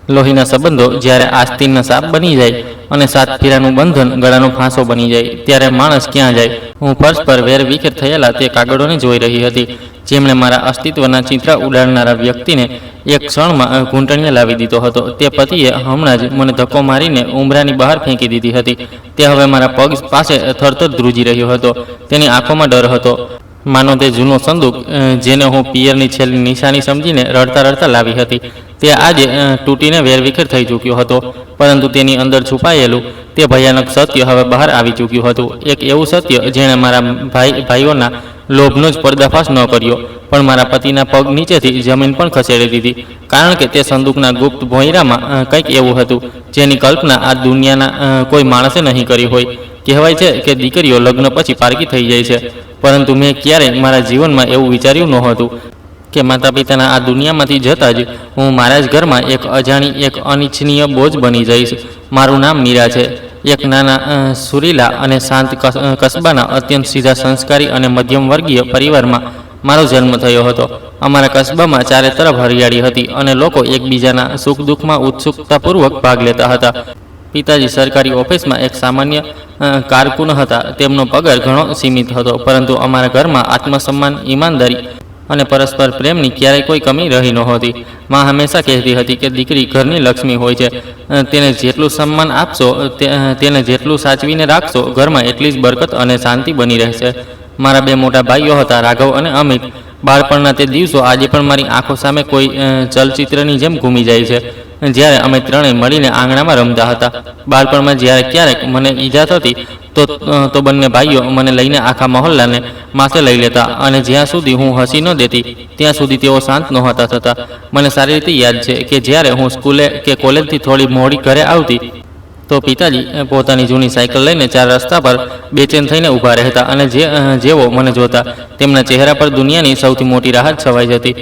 લોહીના સંબંધો જ્યારે આસ્તીનના સાપ બની જાય અને સાત ફેરાનું બંધન ગળાનો ફાંસો બની જાય ત્યારે માણસ ક્યાં જાય? હું ફર્શ પર વેરવિખેર થયેલા તે કાગળોને જોઈ રહી હતી, જેમણે મારા અસ્તિત્વના ચિંત્ર ઉડાડનારા વ્યક્તિને એક ક્ષણમાં ઘૂંટણીએ લાવી દીધો હતો. તે પતિએ હમણાં જ મને ધક્કો મારીને ઉંબરાની બહાર ફેંકી દીધી હતી. તે હવે મારા પગ પાસે થરથર ધ્રુજી રહ્યો હતો. તેની આંખોમાં ડર હતો, માનો તે જૂનો સંદૂક જેને હું પિયરની છેલ્લી નિશાની સમજીને રડતા રડતા લાવી હતી, તે આજે તૂટીને વેરવિખેર થઈ ચૂક્યો હતો. પરંતુ તેની અંદર છુપાયેલું તે ભયાનક સત્ય હવે બહાર આવી ચૂક્યું હતું. એક એવું સત્ય જેણે મારા ભાઈઓના લોભનો જ પર્દાફાશ ન કર્યો, પણ મારા પતિના પગ નીચેથી જમીન પણ ખસેડી દીધી. કારણ કે તે સંદૂકના ગુપ્ત ભોંયરામાં કંઈક એવું હતું જેની કલ્પના આ દુનિયાના કોઈ માણસે નહીં કરી હોય. કહેવાય છે કે દીકરીઓ લગ્ન પછી પારકી થઈ જાય છે, પરંતુ મેં ક્યારેય મારા જીવનમાં એવું વિચાર્યું નહોતું કે માતા પિતાના આ દુનિયામાંથી જતાં જ હું મારા જ ઘરમાં એક અજાણી, એક અનિચ્છનીય બોજ બની જઈશ. મારું નામ મીરા છે. એક નાના સુરીલા અને શાંત કસ્બાના અત્યંત સીધા, સંસ્કારી અને મધ્યમ વર્ગીય પરિવારમાં મારો જન્મ થયો હતો. અમારા કસ્બામાં ચારે તરફ હરિયાળી હતી અને લોકો એકબીજાના સુખ દુઃખમાં ઉત્સુકતાપૂર્વક ભાગ લેતા હતા. પિતાજી સરકારી ઓફિસમાં એક સામાન્ય કારકુન હતા. તેમનો પગાર ઘણો સીમિત હતો, પરંતુ અમારા ઘરમાં આત્મસન્માન, ઈમાનદારી અને પરસ્પર પ્રેમની ક્યારેય કોઈ કમી રહી નહોતી. માં હંમેશા કહેતી હતી કે દીકરી ઘરની લક્ષ્મી હોય છે. તેને જેટલું સન્માન આપશો, તેને જેટલું સાચવીને રાખશો, ઘરમાં એટલી જ બરકત અને શાંતિ બની રહેશે. મારા બે મોટા ભાઈઓ હતા, રાઘવ અને અમિત. બાળપણના તે દિવસો આજે પણ મારી આંખો સામે કોઈ ચલચિત્રની જેમ ઘૂમી જાય છે, જ્યારે અમે ત્રણેય મળીને આંગણામાં રમતા હતા. બાળપણમાં જ્યારે ક્યારેક મને ઈજા થતી તો બંને ભાઈઓ મને લઈને આખા મહોલ્લાને માથે લઈ લેતા, અને જ્યાં સુધી હું હસી ન દેતી ત્યાં સુધી તેઓ શાંત નહોતા થતા. મને સારી રીતે યાદ છે કે જ્યારે હું સ્કૂલે કે કોલેજથી થોડી મોડી ઘરે આવતી તો પિતાજી પોતાની જૂની સાયકલ લઈને ચાર રસ્તા પર બેચેન થઈને ઊભા રહેતા, અને જેવો મને જોતા તેમના ચહેરા પર દુનિયાની સૌથી મોટી રાહત છવાઈ જતી.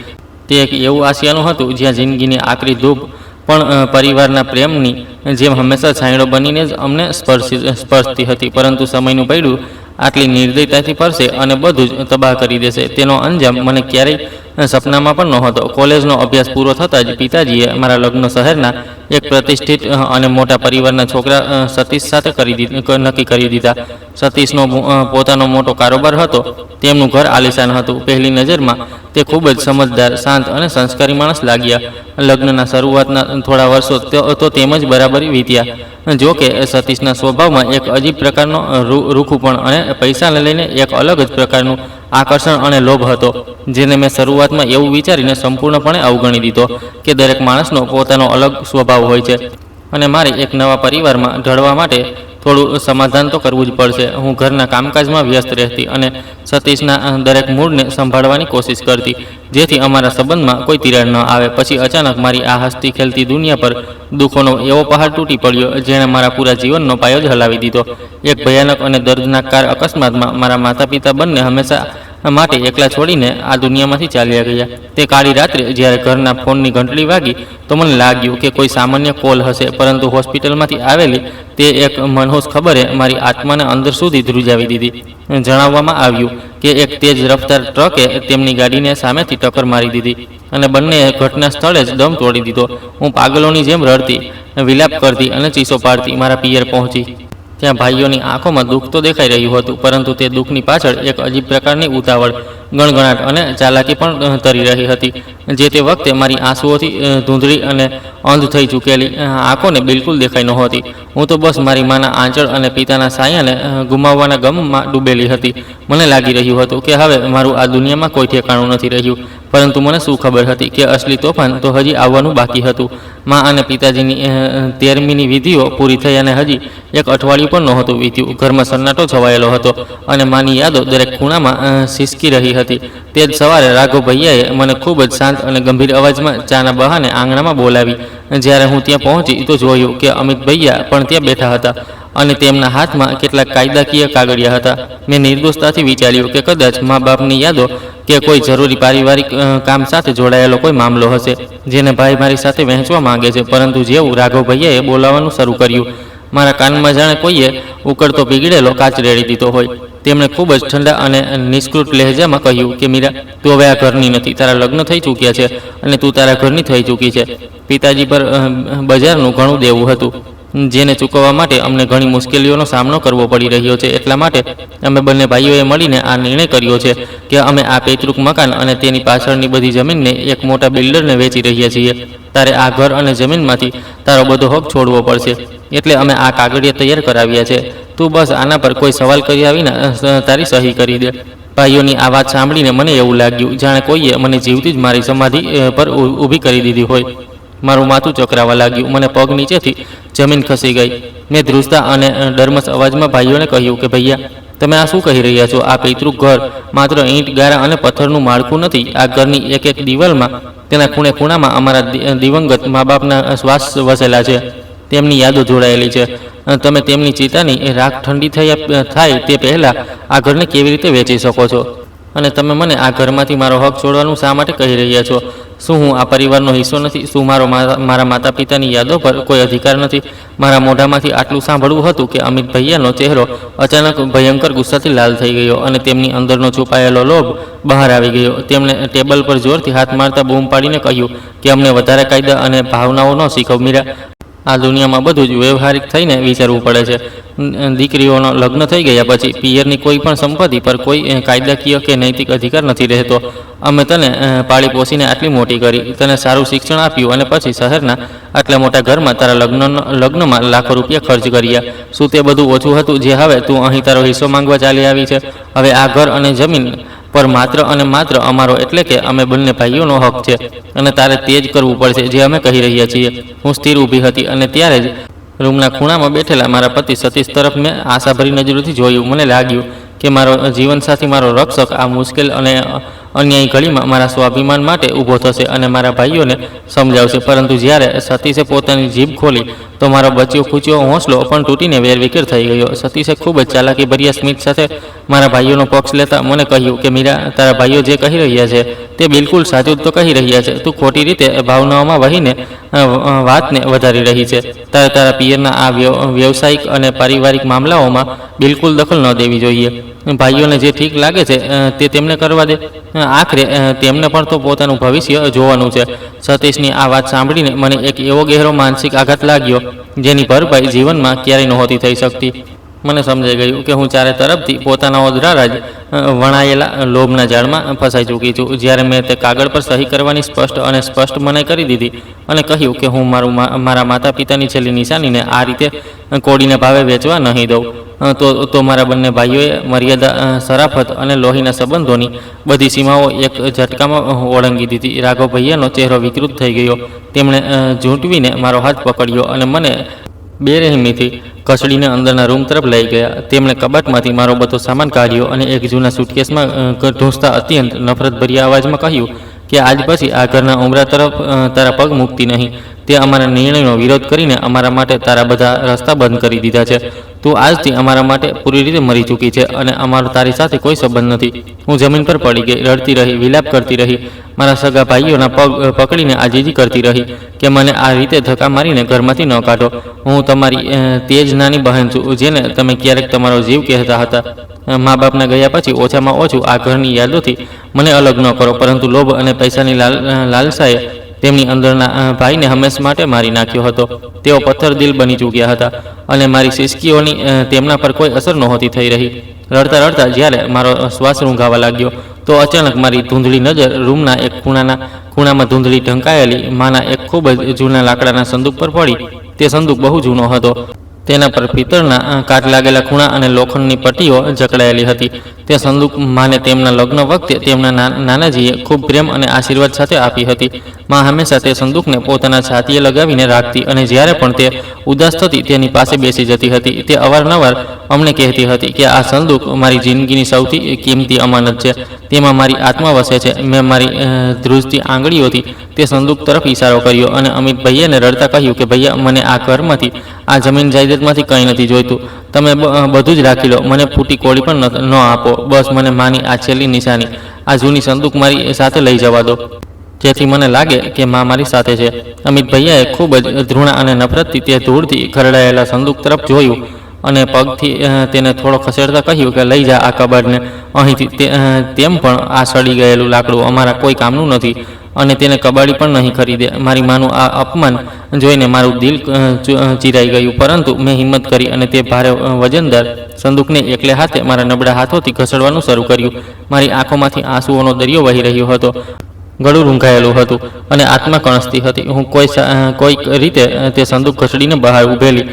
તે એક એવું આશિયાનું હતું જ્યાં જિંદગીની આકરી ધૂપ પણ પરિવારના પ્રેમની જેમ હંમેશા છાંયડો બનીને જ અમને સ્પર્શતી હતી. પરંતુ સમયનું પૈડું આટલી નિર્દયતાથી ફરશે અને બધું જ તબાહ કરી દેશે, તેનો અંજામ મને ક્યારેય સપનામાં પણ નહોતો. કોલેજનો અભ્યાસ પૂરો થતાં જ પિતાજીએ મારા લગ્ન શહેરના એક પ્રતિષ્ઠિત અને મોટા પરિવારના છોકરા સતીશ સાથે નક્કી કરી દીધા. સતીશનો પોતાનો મોટો કારોબાર હતો. તેમનું ઘર આલિશાન હતું. પહેલી નજરમાં તે ખૂબ જ સમજદાર, શાંત અને સંસ્કારી માણસ લાગ્યા. લગ્નના શરૂઆતના થોડા વર્ષો તો તેમ જ બરાબર વીત્યા. જો કે સતીશના સ્વભાવમાં એક અજીબ પ્રકારનો રૂખુપણ અને પૈસાને લઈને એક અલગ જ પ્રકારનું આકર્ષણ અને લોભ હતો, જેને મેં શરૂઆતમાં એવું વિચારીને સંપૂર્ણપણે અવગણી દીધો કે દરેક માણસનો પોતાનો અલગ સ્વભાવ હોય છે, અને મારે એક નવા પરિવારમાં ઢળવા માટે થોડું સમાધાન તો કરવું જ પડશે. હું ઘરના કામકાજમાં વ્યસ્ત રહેતી અને સતીશના દરેક મૂડને સંભાળવાની કોશિશ કરતી, જેથી અમારા સંબંધમાં કોઈ તિરાડ ન આવે. પછી અચાનક મારી આ હસતી ખેલતી દુનિયા પર દુઃખોનો એવો પહાડ તૂટી પડ્યો જેણે મારા પૂરા જીવનનો પાયો જ હલાવી દીધો. એક ભયાનક અને દર્દનાકકાર અકસ્માતમાં મારા માતા પિતા બંને હંમેશા માટે એકલા છોડીને આ દુનિયામાંથી ચાલ્યા ગયા. તે કાળી રાત્રે જ્યારે ઘરના ફોનની ઘંટડી વાગી તો મને લાગ્યું કે કોઈ સામાન્ય કોલ હશે, પરંતુ હોસ્પિટલમાંથી આવેલી તે એક મનહૂસ ખબરે મારી આત્માને અંદર સુધી ધ્રુજાવી દીધી. જણાવવામાં આવ્યું કે એક તેજ રફતાર ટ્રકે તેમની ગાડીને સામેથી ટક્કર મારી દીધી અને બંનેએ ઘટના સ્થળે જ દમ તોડી દીધો. હું પાગલોની જેમ રડતી, વિલાપ કરતી અને ચીસો પાડતી મારા પિયર પહોંચી. ત્યાં ભાઈઓની આંખોમાં દુઃખ તો દેખાઈ રહ્યું હતું, પરંતુ તે દુઃખની પાછળ એક અજીબ પ્રકારની ઉતાવળ, ગણગણાટ અને ચાલાકી પણ તરી રહી હતી, જે તે વખતે મારી આંસુઓથી ધૂંધળી અને અંધ થઈ ચૂકેલી આંખોને બિલકુલ દેખાઈ નહોતી. હું તો બસ મારી માના આંચળ અને પિતાના સાયાને ગુમાવવાના ગમમાં ડૂબેલી હતી. મને લાગી રહ્યું હતું કે હવે મારું આ દુનિયામાં કોઈ ઠેકાણું નથી રહ્યું, પરંતુ મને શું ખબર હતી કે અસલી તોફાન તો હજી આવવાનું બાકી હતું. મા અને પિતાજીની 13મીની વિધિઓ પૂરી થઈ અને હજી એક અઠવાડિયું પણ નહોતું વીત્યું. ઘરમાં સન્નાટો છવાયેલો હતો અને માની યાદો દરેક ખૂણામાં સિસકી રહી હતી. તે જ સવારે રાઘવ ભૈયાએ મને ખૂબ જ શાંત અને ગંભીર અવાજમાં ચાના બહાને આંગણામાં બોલાવી. જ્યારે હું ત્યાં પહોંચી તો જોયું કે અમિત ભૈયા પણ ત્યાં બેઠા હતા અને તેમના હાથમાં કેટલાક કાયદાકીય કાગળિયા હતા. મેં નિર્દોષતાથી વિચાર્યું કે કદાચ મા બાપની યાદો કે કોઈ જરૂરી પારિવારિક કામ સાથે જોડાયેલો કોઈ મામલો હશે, જેને ભાઈ મારી સાથે વહેંચવા માંગે છે. પરંતુ જેવું રાઘવ ભૈયાએ બોલાવવાનું શરૂ કર્યું, મારા કાનમાં જાણે કોઈએ ઉકળતો પીગળેલો કાચ રેડી દીધો હોય. તેમણે ખૂબ જ ઠંડા અને નિષ્કૃત લહેજામાં કહ્યું કે મીરા, તું હવે આ ઘરની નથી, તારા લગ્ન થઈ ચૂક્યા છે અને તું તારા ઘરની થઈ ચૂકી છે. પિતાજી પર બજારનું ઘણું દેવું હતું, જેને ચૂકવવા માટે અમને ઘણી મુશ્કેલીઓનો સામનો કરવો પડી રહ્યો છે. એટલા માટે અમે બંને ભાઈઓએ મળીને આ નિર્ણય કર્યો છે કે અમે આ પૈતૃક મકાન અને તેની પાછળની બધી જમીનને એક મોટા બિલ્ડરને વેચી રહ્યા છીએ. તારે આ ઘર અને જમીનમાંથી તારો બધો હક છોડવો પડશે. એટલે અમે આ કાગળિયા તૈયાર કરાવ્યા છે. તું બસ આના પર કોઈ સવાલ કર્યા વિના તારી સહી કરી દે. ભાઈઓની આ વાત સાંભળીને મને એવું લાગ્યું જાણે કોઈએ મને જીવતી જ મારી સમાધિ પર ઊભી કરી દીધી હોય. મારું માથું ચકરાવા લાગ્યું, મને પગ નીચેથી જમીન ખસી ગઈ. મેં ધ્રુજતા અને ડરમસ અવાજમાં ભાઈઓને કહ્યું કે ભૈયા, તમે આ શું કહી રહ્યા છો? આ પૈતૃક ઘર માત્ર ઈંટ, ગારા અને પથ્થરનું માળખું નથી. આ ઘરની એક એક દિવાલમાં, તેના ખૂણે ખૂણામાં અમારા દિવંગત મા બાપના શ્વાસ વસેલા છે, તેમની યાદો જોડાયેલી છે. તમે તેમની ચિતાની રાખ ઠંડી થાય તે પહેલાં આ ઘરને કેવી રીતે વેચી શકો છો? અને તમે મને આ ઘરમાંથી મારો હક છોડવાનું શા માટે કહી રહ્યા છો? શું હું આ પરિવારનો હિસ્સો નથી? શું મારા માતા પિતાની યાદો પર કોઈ અધિકાર નથી? મારા મોઢામાંથી આટલું સાંભળવું હતું કે અમિત ભૈયાનો ચહેરો અચાનક ભયંકર ગુસ્સાથી લાલ થઈ ગયો અને તેમની અંદરનો છુપાયેલો લોભ બહાર આવી ગયો. તેમણે ટેબલ પર જોરથી હાથ મારતા બૂમ પાડીને કહ્યું કે અમને વધારે કાયદા અને ભાવનાઓ ન શીખવ મીરા. આ દુનિયામાં બધું જ વ્યવહારિક થઈને વિચારવું પડે છે. દીકરીઓનો લગ્ન થઈ ગયા પછી પિયરની કોઈ પણ સંપત્તિ પર કોઈ કાયદાકીય કે નૈતિક અધિકાર નથી રહેતો. અમે તને પાળી પોસીને આટલી મોટી કરી, તને સારું શિક્ષણ આપ્યું અને પછી શહેરના આટલા મોટા ઘરમાં તારા લગ્નમાં લાખો રૂપિયા ખર્ચ કર્યા. શું તે બધું ઓછું હતું જે હવે તું અહીં તારો હિસ્સો માંગવા ચાલી આવી છે? હવે આ ઘર અને જમીન પર માત્ર અને માત્ર અમારો, એટલે કે અમે બંને ભાઈઓનો હક છે અને તારે તે જ કરવું પડશે જે અમે કહી રહ્યા છીએ. હું સ્થિર ઊભી હતી અને ત્યારે જ રૂમના ખૂણામાં બેઠેલા મારા પતિ સતીશ તરફ મેં આશાભરી નજરોથી જોયું. મને લાગ્યું કે મારો જીવનસાથી, મારો રક્ષક આ મુશ્કેલ અને અન્યાયી ઘડીમાં મારા સ્વાભિમાન માટે ઊભો થશે અને મારા ભાઈઓને સમજાવશે. પરંતુ જ્યારે સતીશે પોતાની જીભ ખોલી તો મારો બચ્યો ખૂચ્યો હોંસલો પણ તૂટીને વેરવિખેર થઈ ગયો. સતીશે ખૂબ જ ચાલાકી ભર્યા સ્મિત સાથે મારા ભાઈઓનો પક્ષ લેતા મને કહ્યું કે મીરા, તારા ભાઈઓ જે કહી રહ્યા છે તે બિલકુલ સાચું તો કહી રહ્યા છે. તું ખોટી રીતે ભાવનાઓમાં વહીને વાતને વધારી રહી છે. તારે તારા પિયરના આ વ્યવસાયિક અને પારિવારિક મામલાઓમાં બિલકુલ દખલ ન દેવી જોઈએ. ભાઈઓને જે ઠીક લાગે છે તે તેમને કરવા દે. આખરે તેમને પણ તો પોતાનું ભવિષ્ય જોવાનું છે. સતીશની આ વાત સાંભળીને મને એક એવો ગહેરો માનસિક આઘાત લાગ્યો જેની ભરપાઈ જીવનમાં ક્યારેય નહોતી થઈ શકતી. મને સમજાઈ ગયું કે હું ચારે તરફથી પોતાના દ્વારા જ વણાયેલા લોભના જાળમાં ફસાઈ ચૂકી છું. જ્યારે મેં તે કાગળ પર સહી કરવાની સ્પષ્ટ મનાઈ કરી દીધી અને કહ્યું કે હું મારા માતા પિતાની છેલ્લી નિશાનીને આ રીતે કોડીના ભાવે વેચવા નહીં દઉં, તો મારા બંને ભાઈઓએ મર્યાદા, શરાફત અને લોહીના સંબંધોની બધી સીમાઓ એક ઝટકામાં ઓળંગી દીધી. રાઘવ ભૈયાનો ચહેરો વિકૃત થઈ ગયો. તેમણે ઝૂંટવીને મારો હાથ પકડ્યો અને મને બેરહેમીથી કસડીને અંદરના રૂમ તરફ લઈ ગયા. તેમણે કબાટમાંથી મારો બધો સામાન કાઢ્યો અને એક જૂના સુટકેસમાં ઢૂંસતા અત્યંત નફરતભર્યા અવાજમાં કહ્યું કે આજ પછી આ ઘરના ઉંબરા તરફ તારા પગ મૂકતી નહીં. તે અમારા નિર્ણયનો વિરોધ કરીને અમારા માટે તારા બધા રસ્તા બંધ કરી દીધા છે. તું આજથી અમારા માટે પૂરી રીતે મરી ચૂકી છે અને અમારો તારી સાથે કોઈ સંબંધ નથી. હું જમીન પર પડી ગઈ, રડતી રહી, વિલાપ કરતી રહી. મારા સગા ભાઈઓના પગ પકડીને આજીજી કરતી રહી કે મને આ રીતે ધક્કા મારીને ઘરમાંથી ન કાઢો. હું તમારી તે જ નાની બહેન છું જેને તમે ક્યારેક તમારો જીવ કહેતા હતા. મા બાપના ગયા પછી ઓછામાં ઓછું આ ઘરની યાદોથી મને અલગ ન કરો. પરંતુ લોભ અને પૈસાની લાલસાએ તેમની અંદરના ભાઈને હંમેશા માટે મારી નાખ્યો હતો. તેઓ પથ્થર દિલ બની ચૂક્યા હતા અને મારી સિસકીઓની તેમના પર કોઈ અસર નહોતી થઈ રહી. રડતા રડતા જ્યારે મારો શ્વાસ રૂંઘાવા લાગ્યો તો અચાનક મારી ધૂંધળી નજર રૂમના એક ખૂણામાં ધૂંધળી ઢંકાયેલી માના એક ખૂબ જ જૂના લાકડાના સંદૂક પર પડી. તે સંદૂક બહુ જૂનો હતો. તેના પર પિત્તળના કાટ લાગેલા ખૂણા અને લોખંડની પટ્ટીઓ જકડાયેલી હતી. તે સંદૂક માને તેમના લગ્ન વખતે તેમના નાનાજીએ ખૂબ પ્રેમ અને આશીર્વાદ સાથે આપી હતી. મા હંમેશા તે સંદૂકને પોતાના છાતીએ લગાવીને રાખતી અને જ્યારે પણ તે ઉદાસ થતી તેની પાસે બેસી જતી હતી. તે અવારનવાર અમને કહેતી હતી કે આ સંદૂક મારી જિંદગીની સૌથી કિંમતી અમાનત છે. તેમાં મારી આત્મા વસે છે. મેં મારી ધ્રુજતી આંગળીઓથી તે સંદૂક તરફ ઇશારો કર્યો અને અમિત ભૈયાને રડતા કહ્યું કે ભૈયા, મને આ ઘરમાંથી, આ જમીન જાયદાદમાંથી કંઈ નથી જોઈતું. તમે બધું જ રાખી લો, મને ફૂટી કોળી પણ ન આપો. બસ મને માની આ છેલ્લી નિશાની, આ જૂની સંદૂક મારી સાથે લઈ જવા દો, જેથી મને લાગે કે મા મારી સાથે છે. અમિત ભૈયાએ ખૂબ જ ધૃણા અને નફરતથી તે ધૂળથી ખરડાયેલા સંદૂક તરફ જોયું. અને પગથી તેને થોડો ખસેડતા કહ્યું કે લઈ જા આ કબાટને અહીંથી. તેમ પણ આ સડી ગયેલું લાકડું અમારા કોઈ કામનું નથી અને તેને કબાડી પણ નહીં ખરીદે. મારી માનું આ અપમાન જોઈને મારું દિલ ચીરાઈ ગયું, પરંતુ મેં હિંમત કરી અને તે ભારે વજનદાર સંદૂકને એકલે હાથે મારા નબળા હાથોથી ઘસડવાનું શરૂ કર્યું. મારી આંખોમાંથી આંસુઓનો દરિયો વહી રહ્યો હતો, ગળું રૂંઘાયેલું હતું અને આત્મા કણસતી હતી. હું કોઈક રીતે તે સંદૂક ઘસડીને બહાર ઊભેલી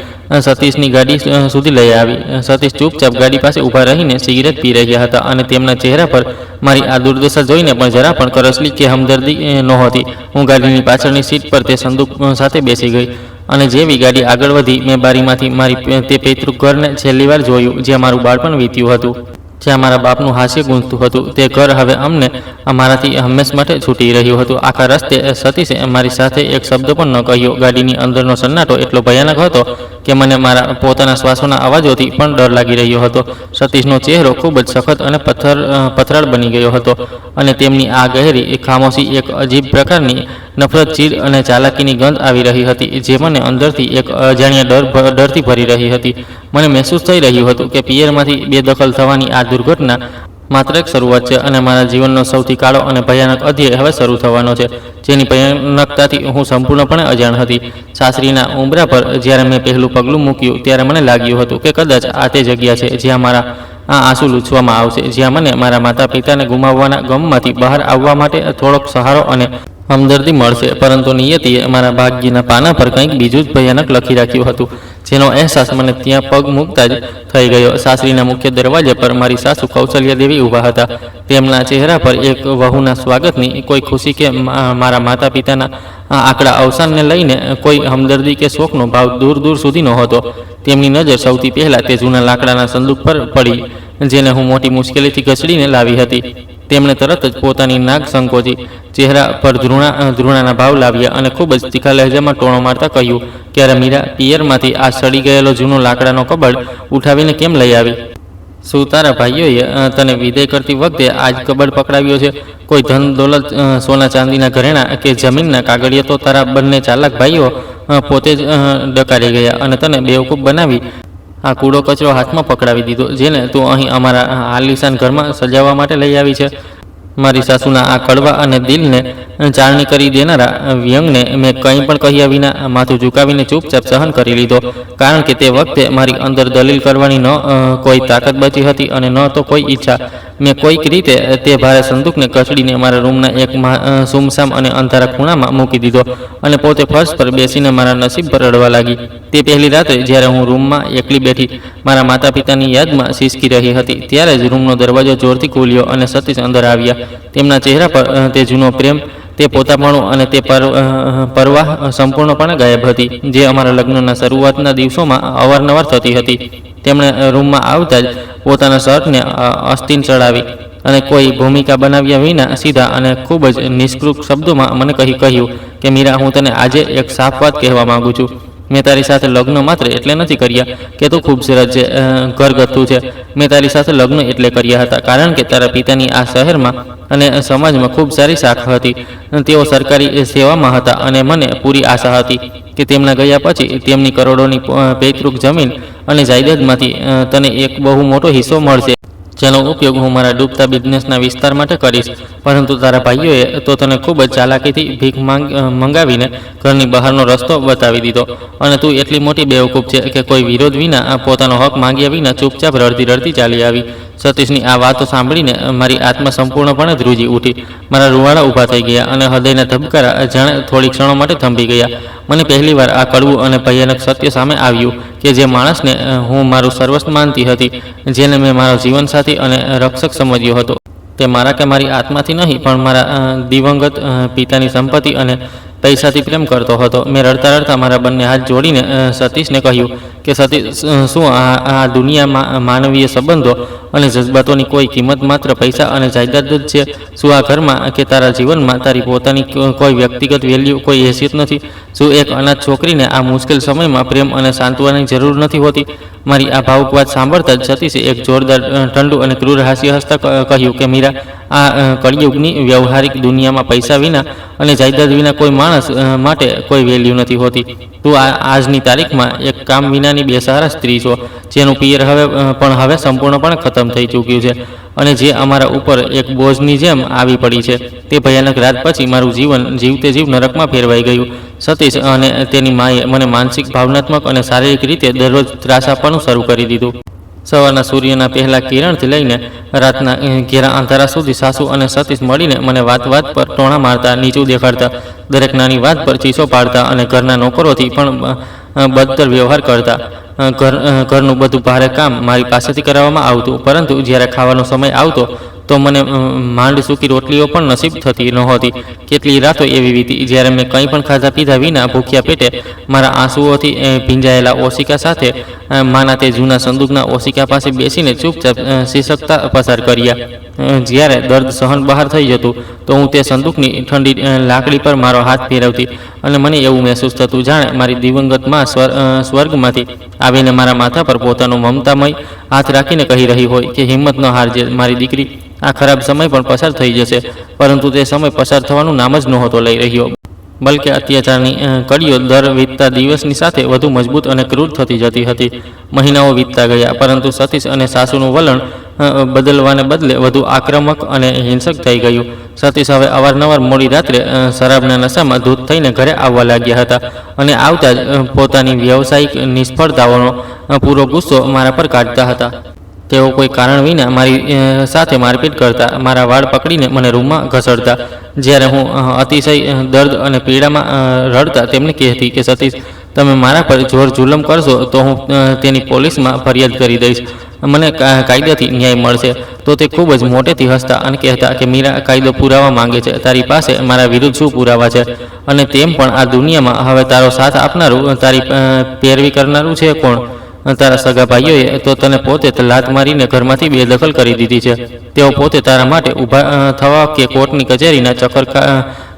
સતીશની ગાડી સુધી લઈ આવી. સતીશ ચૂપચાપ ગાડી પાસે ઊભા રહીને સિગરેટ પી રહ્યા હતા અને તેમના ચહેરા પર મારી આ દુર્દશા જોઈને પણ જરા પણ કરસલી કે હમદર્દી નહોતી. હું ગાડીની પાછળની સીટ પર તે સંદૂક સાથે બેસી ગઈ અને જેવી ગાડી આગળ વધી, મેં બારીમાંથી મારી તે પૈતૃક ઘરને છેલ્લી વાર જોયું, જ્યાં મારું બાળપણ વીત્યું હતું, જ્યાં મારા બાપનું હાસ્ય ગૂંજતું હતું. તે ઘર હવે અમને અમારાથી હંમેશ માટે છૂટી રહ્યું હતું. આખા રસ્તે સતીશે મારી સાથે એક શબ્દ પણ ન કહ્યો. ગાડીની અંદરનો સન્નાટો એટલો ભયાનક હતો કે મને મારા પોતાના શ્વાસોના અવાજોથી પણ ડર લાગી રહ્યો હતો. સતીશનો ચહેરો ખૂબ જ સખત અને પથરાળ બની ગયો હતો અને તેમની આ ગહેરી ખામોશી એક અજીબ પ્રકારની નફરત, ચીડ અને ચાલાકીની ગંધ આવી રહી હતી, જે મને અંદરથી એક અજાણ્યા ડરથી ભરી રહી હતી. મને મહેસૂસ થઈ રહ્યું હતું કે પિયરમાંથી બેદખલ થવાની આ દુર્ઘટના માત્ર એક શરૂઆત છે અને મારા જીવનનો સૌથી કાળો અને ભયાનક અધ્યાય હવે શરૂ થવાનો છે, જેની ભયાનકતાથી હું સંપૂર્ણપણે અજાણ હતી. સાસરીના ઉંબરા પર જ્યારે મેં પહેલું પગલું મૂક્યું, ત્યારે મને લાગ્યું હતું કે કદાચ આ તે જગ્યા છે જ્યાં મારા આ આંસુ લૂછવામાં આવશે, જ્યાં મને મારા માતા પિતાને ગુમાવવાના ગમમાંથી બહાર આવવા માટે થોડોક સહારો અને હમદર્દી મળશે. પરંતુ નિયતિએ મારા ભાગ્યના પાના પર કંઈક બીજું જ ભયાનક લખી રાખ્યું હતું, જેનો અહેસાસ મને ત્યાં પગ મૂકતા જ થઈ ગયો. સાસરીના મુખ્ય દરવાજા પર મારી સાસુ કૌશલ્યા દેવી ઊભા હતા. તેમના ચહેરા પર એક વહુના સ્વાગતની કોઈ ખુશી કે મારા માતા પિતાના આકડા અવસાનને લઈને કોઈ હમદર્દી કે શોકનો ભાવ દૂર દૂર સુધી નહોતો. તેમની નજર સૌથી પહેલાં તે જૂના લાકડાના સંદૂક પર પડી, જેને હું મોટી મુશ્કેલીથી ઘસડીને લાવી હતી. તેમણે તરત જ પોતાની નાક સંકોચી ચહેરા પર ધૃણાના ભાવ લાવ્યા અને ખૂબ જ તીખા લહેજામાં ટોણો મારતા કહ્યું, ક્યારે મીરા પિયરમાંથી આ સડી ગયેલો જૂનો લાકડાનો કબાટ ઉઠાવીને કેમ લઈ આવી? શું તારા ભાઈઓએ તને વિદાય કરતી વખતે આ જ કબાટ પકડાવ્યો છે? કોઈ ધન દોલત, સોના ચાંદીના ઘરેણા કે જમીનના કાગળિયા તો તારા બંને ચાલાક ભાઈઓ પોતે જ ડકારી ગયા અને તને બેવકૂફ બનાવી આ કૂડો કચરો હાથમાં પકડાવી દીધો, જેને તું અહીં અમારા આલિશાન ઘરમાં સજાવવા માટે લઈ આવી છે. મારી સાસુના આ કડવા અને દિલને ચાળણી કરી દેનારા વ્યંગને મેં કંઈ પણ કહ્યા વિના માથું ઝુકાવીને ચૂપચાપ સહન કરી લીધો, કારણ કે તે વખતે મારી અંદર દલીલ કરવાની ન કોઈ તાકાત બચી હતી અને ન તો કોઈ ઈચ્છા. મેં કોઈક રીતે તે ભારે સંદૂકને કચડીને મારા રૂમના એક સુમસામ અને અંધારા ખૂણામાં મૂકી દીધો અને પોતે ફર્શ પર બેસીને મારા નસીબ પર રડવા લાગી. તે પહેલી રાત્રે જ્યારે હું રૂમમાં એકલી બેઠી મારા માતા પિતાની યાદમાં સિસકી રહી હતી, ત્યારે જ રૂમનો દરવાજો જોરથી ખુલ્યો અને સતીશ અંદર આવ્યા. તેમના ચહેરા પર તે જૂનો પ્રેમ, તે પોતાપણું અને તે પરવાહ સંપૂર્ણપણે ગાયબ હતી, જે અમારા લગ્નના શરૂઆતના દિવસોમાં અવારનવાર થતી હતી. તેમણે રૂમમાં આવતા જ પોતાના શર્ટને અસ્તીન ચડાવી અને કોઈ ભૂમિકા બનાવ્યા વિના સીધા અને ખૂબ જ નિષ્કૃત શબ્દોમાં મને કહ્યું કે મીરા, હું તને આજે એક સાફ વાત કહેવા માગું છું. મેં તારી સાથે લગ્ન માત્ર એટલે નથી કર્યા કે તું ખૂબસૂરત છે, ઘરગથ્થુ છે. મેં તારી સાથે લગ્ન એટલે કર્યા હતા કારણ કે તારા પિતાની આ શહેરમાં અને સમાજમાં ખૂબ સારી શાખ હતી. તેઓ સરકારી સેવામાં હતા અને મને પૂરી આશા હતી કે તેમના ગયા પછી તેમની કરોડોની પૈતૃક જમીન અને જાયદાદમાંથી તને એક બહુ મોટો હિસ્સો મળશે, જેનો ઉપયોગ હું મારા ડૂબતા બિઝનેસના વિસ્તાર માટે કરીશ. પરંતુ તારા ભાઈઓએ તો તને ખૂબ જ ચાલાકીથી ભીખ મંગાવીને ઘરની બહારનો રસ્તો બતાવી દીધો અને તું એટલી મોટી બેવકૂફ છે કે કોઈ વિરોધ વિના પોતાનો હક માંગ્યા વિના ચૂપચાપ રડતી ચાલી આવી. સતીશની આ વાતો સાંભળીને મારી આત્મા સંપૂર્ણપણે ધ્રુજી ઉઠી. મારા રૂવાડા ઊભા થઈ ગયા અને હૃદયના ધબકારા જાણે થોડી ક્ષણો માટે થંભી ગયા. મને પહેલીવાર આ કડવું અને ભયાનક સત્ય સામે આવ્યું કે જે માણસને હું મારું સર્વસ્વ માનતી હતી, જેને મેં મારો જીવનસાથી અને રક્ષક સમજ્યો હતો, તે મારા કે મારી આત્માથી નહીં પણ મારા દિવંગત પિતાની સંપત્તિ અને પૈસાથી પ્રેમ કરતો હતો. મેં રડતા રડતા મારા બંને હાથ જોડીને સતીશને કહ્યું કે સતીશ, શું આ દુનિયામાં માનવીય સંબંધો અને જજ્બાતોની કોઈ કિંમત માત્ર પૈસા અને જાયદાદ જ છે? શું આ ઘરમાં કે તારા જીવનમાં તારી પોતાની કોઈ વ્યક્તિગત વેલ્યુ, કોઈ હેસિયત નથી? શું એક અનાથ છોકરીને આ મુશ્કેલ સમયમાં પ્રેમ અને સાંત્વનાની જરૂર નથી હોતી? મારી આ ભાવુક વાત સાંભળતા જ સતીશે એક જોરદાર ઠંડુ અને ક્રૂર હાસ્ય હસતા કહ્યું કે મીરા, કળિયુગની વ્યવહારિક દુનિયામાં પૈસા વિના અને જાયદાદ વિના કોઈ માણસ માટે કોઈ વેલ્યુ નથી હોતી. તું આજની તારીખમાં એક કામ વિનાની બેસહારા સ્ત્રી છો, જેનું પિયર હવે સંપૂર્ણપણે ખતમ થઈ ચૂક્યું છે અને જે અમારા ઉપર એક બોજની જેમ આવી પડી છે. તે ભયાનક રાત પછી મારું જીવન જીવતે જીવ નરકમાં ફેરવાઈ ગયું. સતીશ અને તેની માએ મને માનસિક, ભાવનાત્મક અને શારીરિક રીતે દરરોજ ત્રાસ આપવાનું શરૂ કરી દીધું. સવારના સૂર્યના પહેલા કિરણથી લઈને રાતના ઘેરા અંધારા સુધી સાસુ અને સતીશ મળીને મને વાત પર ટોણા મારતા, નીચું દેખાડતા, દરેક નાની વાત પર ચીસો પાડતા અને ઘરના નોકરોથી પણ બદતર વ્યવહાર કરતા. ઘરનું બધું ભારે કામ મારી પાસેથી કરાવવામાં આવતું, પરંતુ જ્યારે ખાવાનો સમય આવતો તો મને માંડ સૂકી રોટલીઓ પણ નસીબ થતી નહોતી. કેટલી રાતો એવી વીતી જ્યારે મેં કંઈ પણ ખાધા પીધા વિના ભૂખ્યા પેટે મારા આંસુઓથી ભીંજાયેલા ઓશિકા સાથે માના તે જૂના સંદૂકના ઓશિકા પાસે બેસીને ચૂપચાપ શીશકતા પસાર કર્યા. જ્યારે દર્દ સહન બહાર થઈ જતું તો હું તે સંદૂકની ઠંડી લાકડી પર મારો હાથ ફેરવતી અને મને એવું મહેસૂસ થતું જાણે મારી દિવંગત માં સ્વર્ગમાંથી આવીને મારા માથા પર પોતાનો મમતામય હાથ રાખીને કહી રહી હોય કે હિંમત ન હારજે મારી દીકરી, આ ખરાબ સમય પણ પસાર થઈ જશે. પરંતુ તે સમય પસાર થવાનું નામ જ નહોતો લઈ રહ્યો, બલકે અત્યાચારની કડીઓ દર વીતતા દિવસની સાથે વધુ મજબૂત અને ક્રૂર થતી જતી હતી. મહિનાઓ વીતતા ગયા, પરંતુ સતીશ અને સાસુનું વલણ બદલવાને બદલે વધુ આક્રમક અને હિંસક થઈ ગયું. સતીશ હવે અવારનવાર મોડી રાત્રે શરાબના નશામાં ધૂત થઈને ઘરે આવવા લાગ્યા હતા અને આવતા જ પોતાની વ્યવસાયિક નિષ્ફળતાઓનો પૂરો ગુસ્સો મારા પર કાઢતા હતા. તેઓ કોઈ કારણ વિના મારી સાથે મારપીટ કરતા, મારા વાળ પકડીને મને રૂમમાં ઘસડતા. જ્યારે હું અતિશય દર્દ અને પીડામાં રડતા તેમને કહેતી કે સતીશ, તમે મારા પર જોર જુલમ કરશો તો હું તેની પોલીસમાં ફરિયાદ કરી દઈશ, મને કાયદાથી ન્યાય મળશે. તો તે ખૂબ જ મોટેથી હસતા અને કહેતા કે મીરા, કાયદો પુરાવા માંગે છે, તારી પાસે મારા વિરુદ્ધ શું પુરાવા છે? અને તેમ પણ આ દુનિયામાં હવે તારો સાથ આપનારું, તારી પેરવી કરનારું છે કોણ? તારા સગા ભાઈઓએ તો તને પોતે લાત મારીને ઘરમાંથી બેદખલ કરી દીધી છે. તેઓ પોતે તારા માટે ઊભા થવા કે કોર્ટની કચેરીના ચક્કર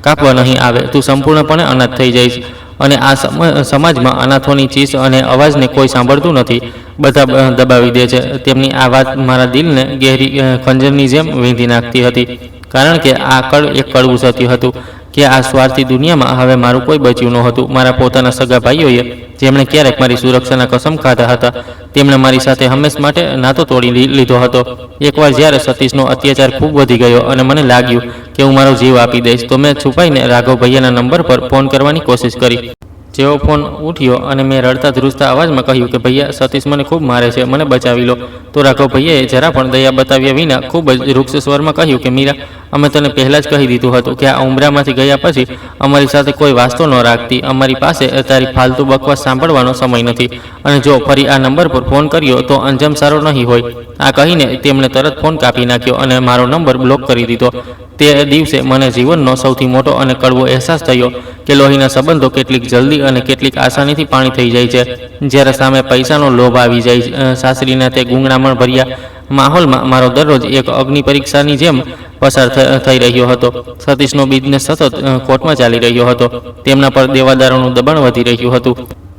કાપવા નહીં આવે. તું સંપૂર્ણપણે અનાથ થઈ જઈશ અને આ સમાજમાં અનાથોની ચીસ અને અવાજને કોઈ સાંભળતું નથી. બધા દબાવી દે છે. તેમની આ વાત મારા દિલને ગહેરી ખંજરની જેમ વીંધી નાખતી હતી, કારણ કે આ એક કડવું સત્ય હતું કે આ સ્વાર્થી દુનિયામાં હવે મારું કોઈ બચ્યું નહોતું. મારા પોતાના સગા ભાઈઓએ, જેમણે ક્યારેક મારી સુરક્ષાના કસમ ખાધા હતા, તેમણે મારી સાથે હંમેશ માટે નાતો તોડી લીધો હતો. એકવાર જ્યારે સતીશનો અત્યાચાર ખૂબ વધી ગયો અને મને લાગ્યું કે હું મારો જીવ આપી દઈશ, તો મેં છુપાઈને રાઘવ ભૈયાના નંબર પર ફોન કરવાની કોશિશ કરી. જેવો ફોન ઉઠ્યો અને મેં રડતા ધ્રુજતા અવાજમાં કહ્યું કે ભૈયા, સતીશ મને ખૂબ મારે છે, મને બચાવી લો. તો રાઘવ ભૈયાએ જરા પણ દયા બતાવ્યા વિના ખૂબ જ રૂક્ષ સ્વરમાં કહ્યું કે મીરા, અમે તને પહેલાં જ કહી દીધું હતું કે આ ઉંબરામાંથી ગયા પછી અમારી સાથે કોઈ વાસ્તો ન રાખતી. અમારી પાસે તારી ફાલતુ બકવાસ સાંભળવાનો સમય નથી, અને જો ફરી આ નંબર પર ફોન કર્યો તો અંજામ સારો નહીં હોય. આ કહીને તેમણે તરત ફોન કાપી નાખ્યો અને મારો નંબર બ્લોક કરી દીધો. તે દિવસે મને જીવનનો સૌથી મોટો અને કડવો અહેસાસ થયો કે લોહીના સંબંધો કેટલીક જલ્દી અને કેટલીક આસાનીથી પાણી થઈ જાય છે. જ્યારે સામે પૈસાનો લોભ આવી જાય. સાસરીના તે ગુંગળામણ ભર્યા માહોલમાં મારો દરરોજ એક અગ્નિ પરીક્ષાની જેમ પસાર થઈ રહ્યો હતો. સતીશનો બિઝનેસ સતત કોર્ટમાં ચાલી રહ્યો હતો. તેમના પર દેવાદારોનું દબાણ વધી રહ્યું હતું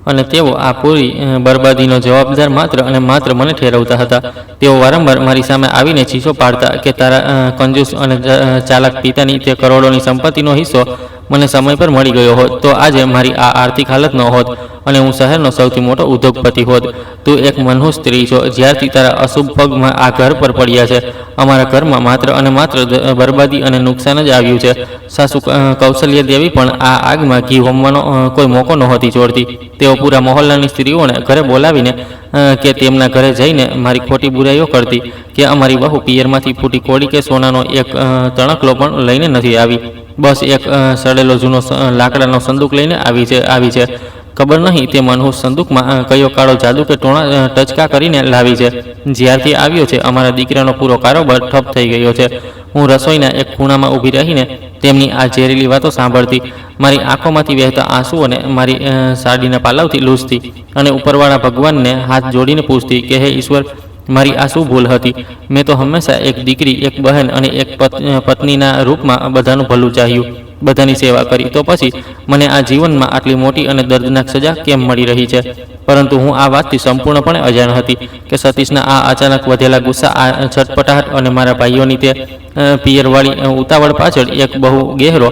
અને તેઓ આ પૂરી બરબાદીનો જવાબદાર માત્ર અને માત્ર મને ઠેરવતા હતા. તેઓ વારંવાર મારી સામે આવીને ચીસો પાડતા કે તારા કંજૂસ અને ચાલાક પિતાની તે કરોડોની સંપત્તિનો હિસ્સો મને સમય પર મળી ગયો હોત તો આજે મારી આ આર્થિક હાલત ન હોત અને હું શહેરનો સૌથી મોટો ઉદ્યોગપતિ હોત. તું એક મનહૂસ સ્ત્રી છો. જ્યારથી તારા અશુભ પગમાં આ ઘર પર પડ્યા છે, અમારા ઘરમાં માત્ર અને માત્ર બરબાદી અને નુકસાન જ આવ્યું છે. સાસુ કૌશલ્ય દેવી પણ આ આગમાં ઘી હોમવાનો કોઈ મોકો નહોતી છોડતી. તેઓ પૂરા મહોલ્લાની સ્ત્રીઓને ઘરે બોલાવીને કે તેમના ઘરે જઈને મારી ખોટી બુરાઈઓ કરતી કે અમારી બહુ પિયરમાંથી ફૂટી કોડી કે સોનાનો એક તણકલો પણ લઈને નથી આવી, બસ એક સડેલો જૂનો લાકડાનો સંદૂક લઈને આવી છે. ખબર નહીં તે મનહૂસ સંદૂકમાં કયો કાળો જાદુ કે ટોણા ટચકા કરીને લાવી છે. જ્યારથી આવ્યો છે અમારા દીકરાનો પૂરો કારોબાર ઠપ થઈ ગયો છે. હું રસોઈના એક ખૂણામાં ઊભી રહીને તેમની આ ઝેરીલી વાતો સાંભળતી, મારી આંખોમાંથી વહેતા આંસુઓને મારી સાડીના પાલવથી લૂછતી અને ઉપરવાળા ભગવાનને હાથ જોડીને પૂછતી કે હે ઈશ્વર, મારી આ શું ભૂલ હતી? મેં તો હંમેશા એક દીકરી, એક બહેન અને એક પત્નીના રૂપમાં બધાનું ભલું ચાહ્યું. બધાની સેવા કરી, તો પછી મને આ જીવનમાં આટલી મોટી અને દર્દનાક સજા કેમ મળી રહી છે? પરંતુ હું આ વાતથી સંપૂર્ણપણે અજાણ હતી કે સતીશના આ અચાનક વધેલા ગુસ્સા, આ છટપટાહટ અને મારા ભાઈઓની તે પિયરવાળી ઉતાવળ પાછળ એક બહુ ગહેરો,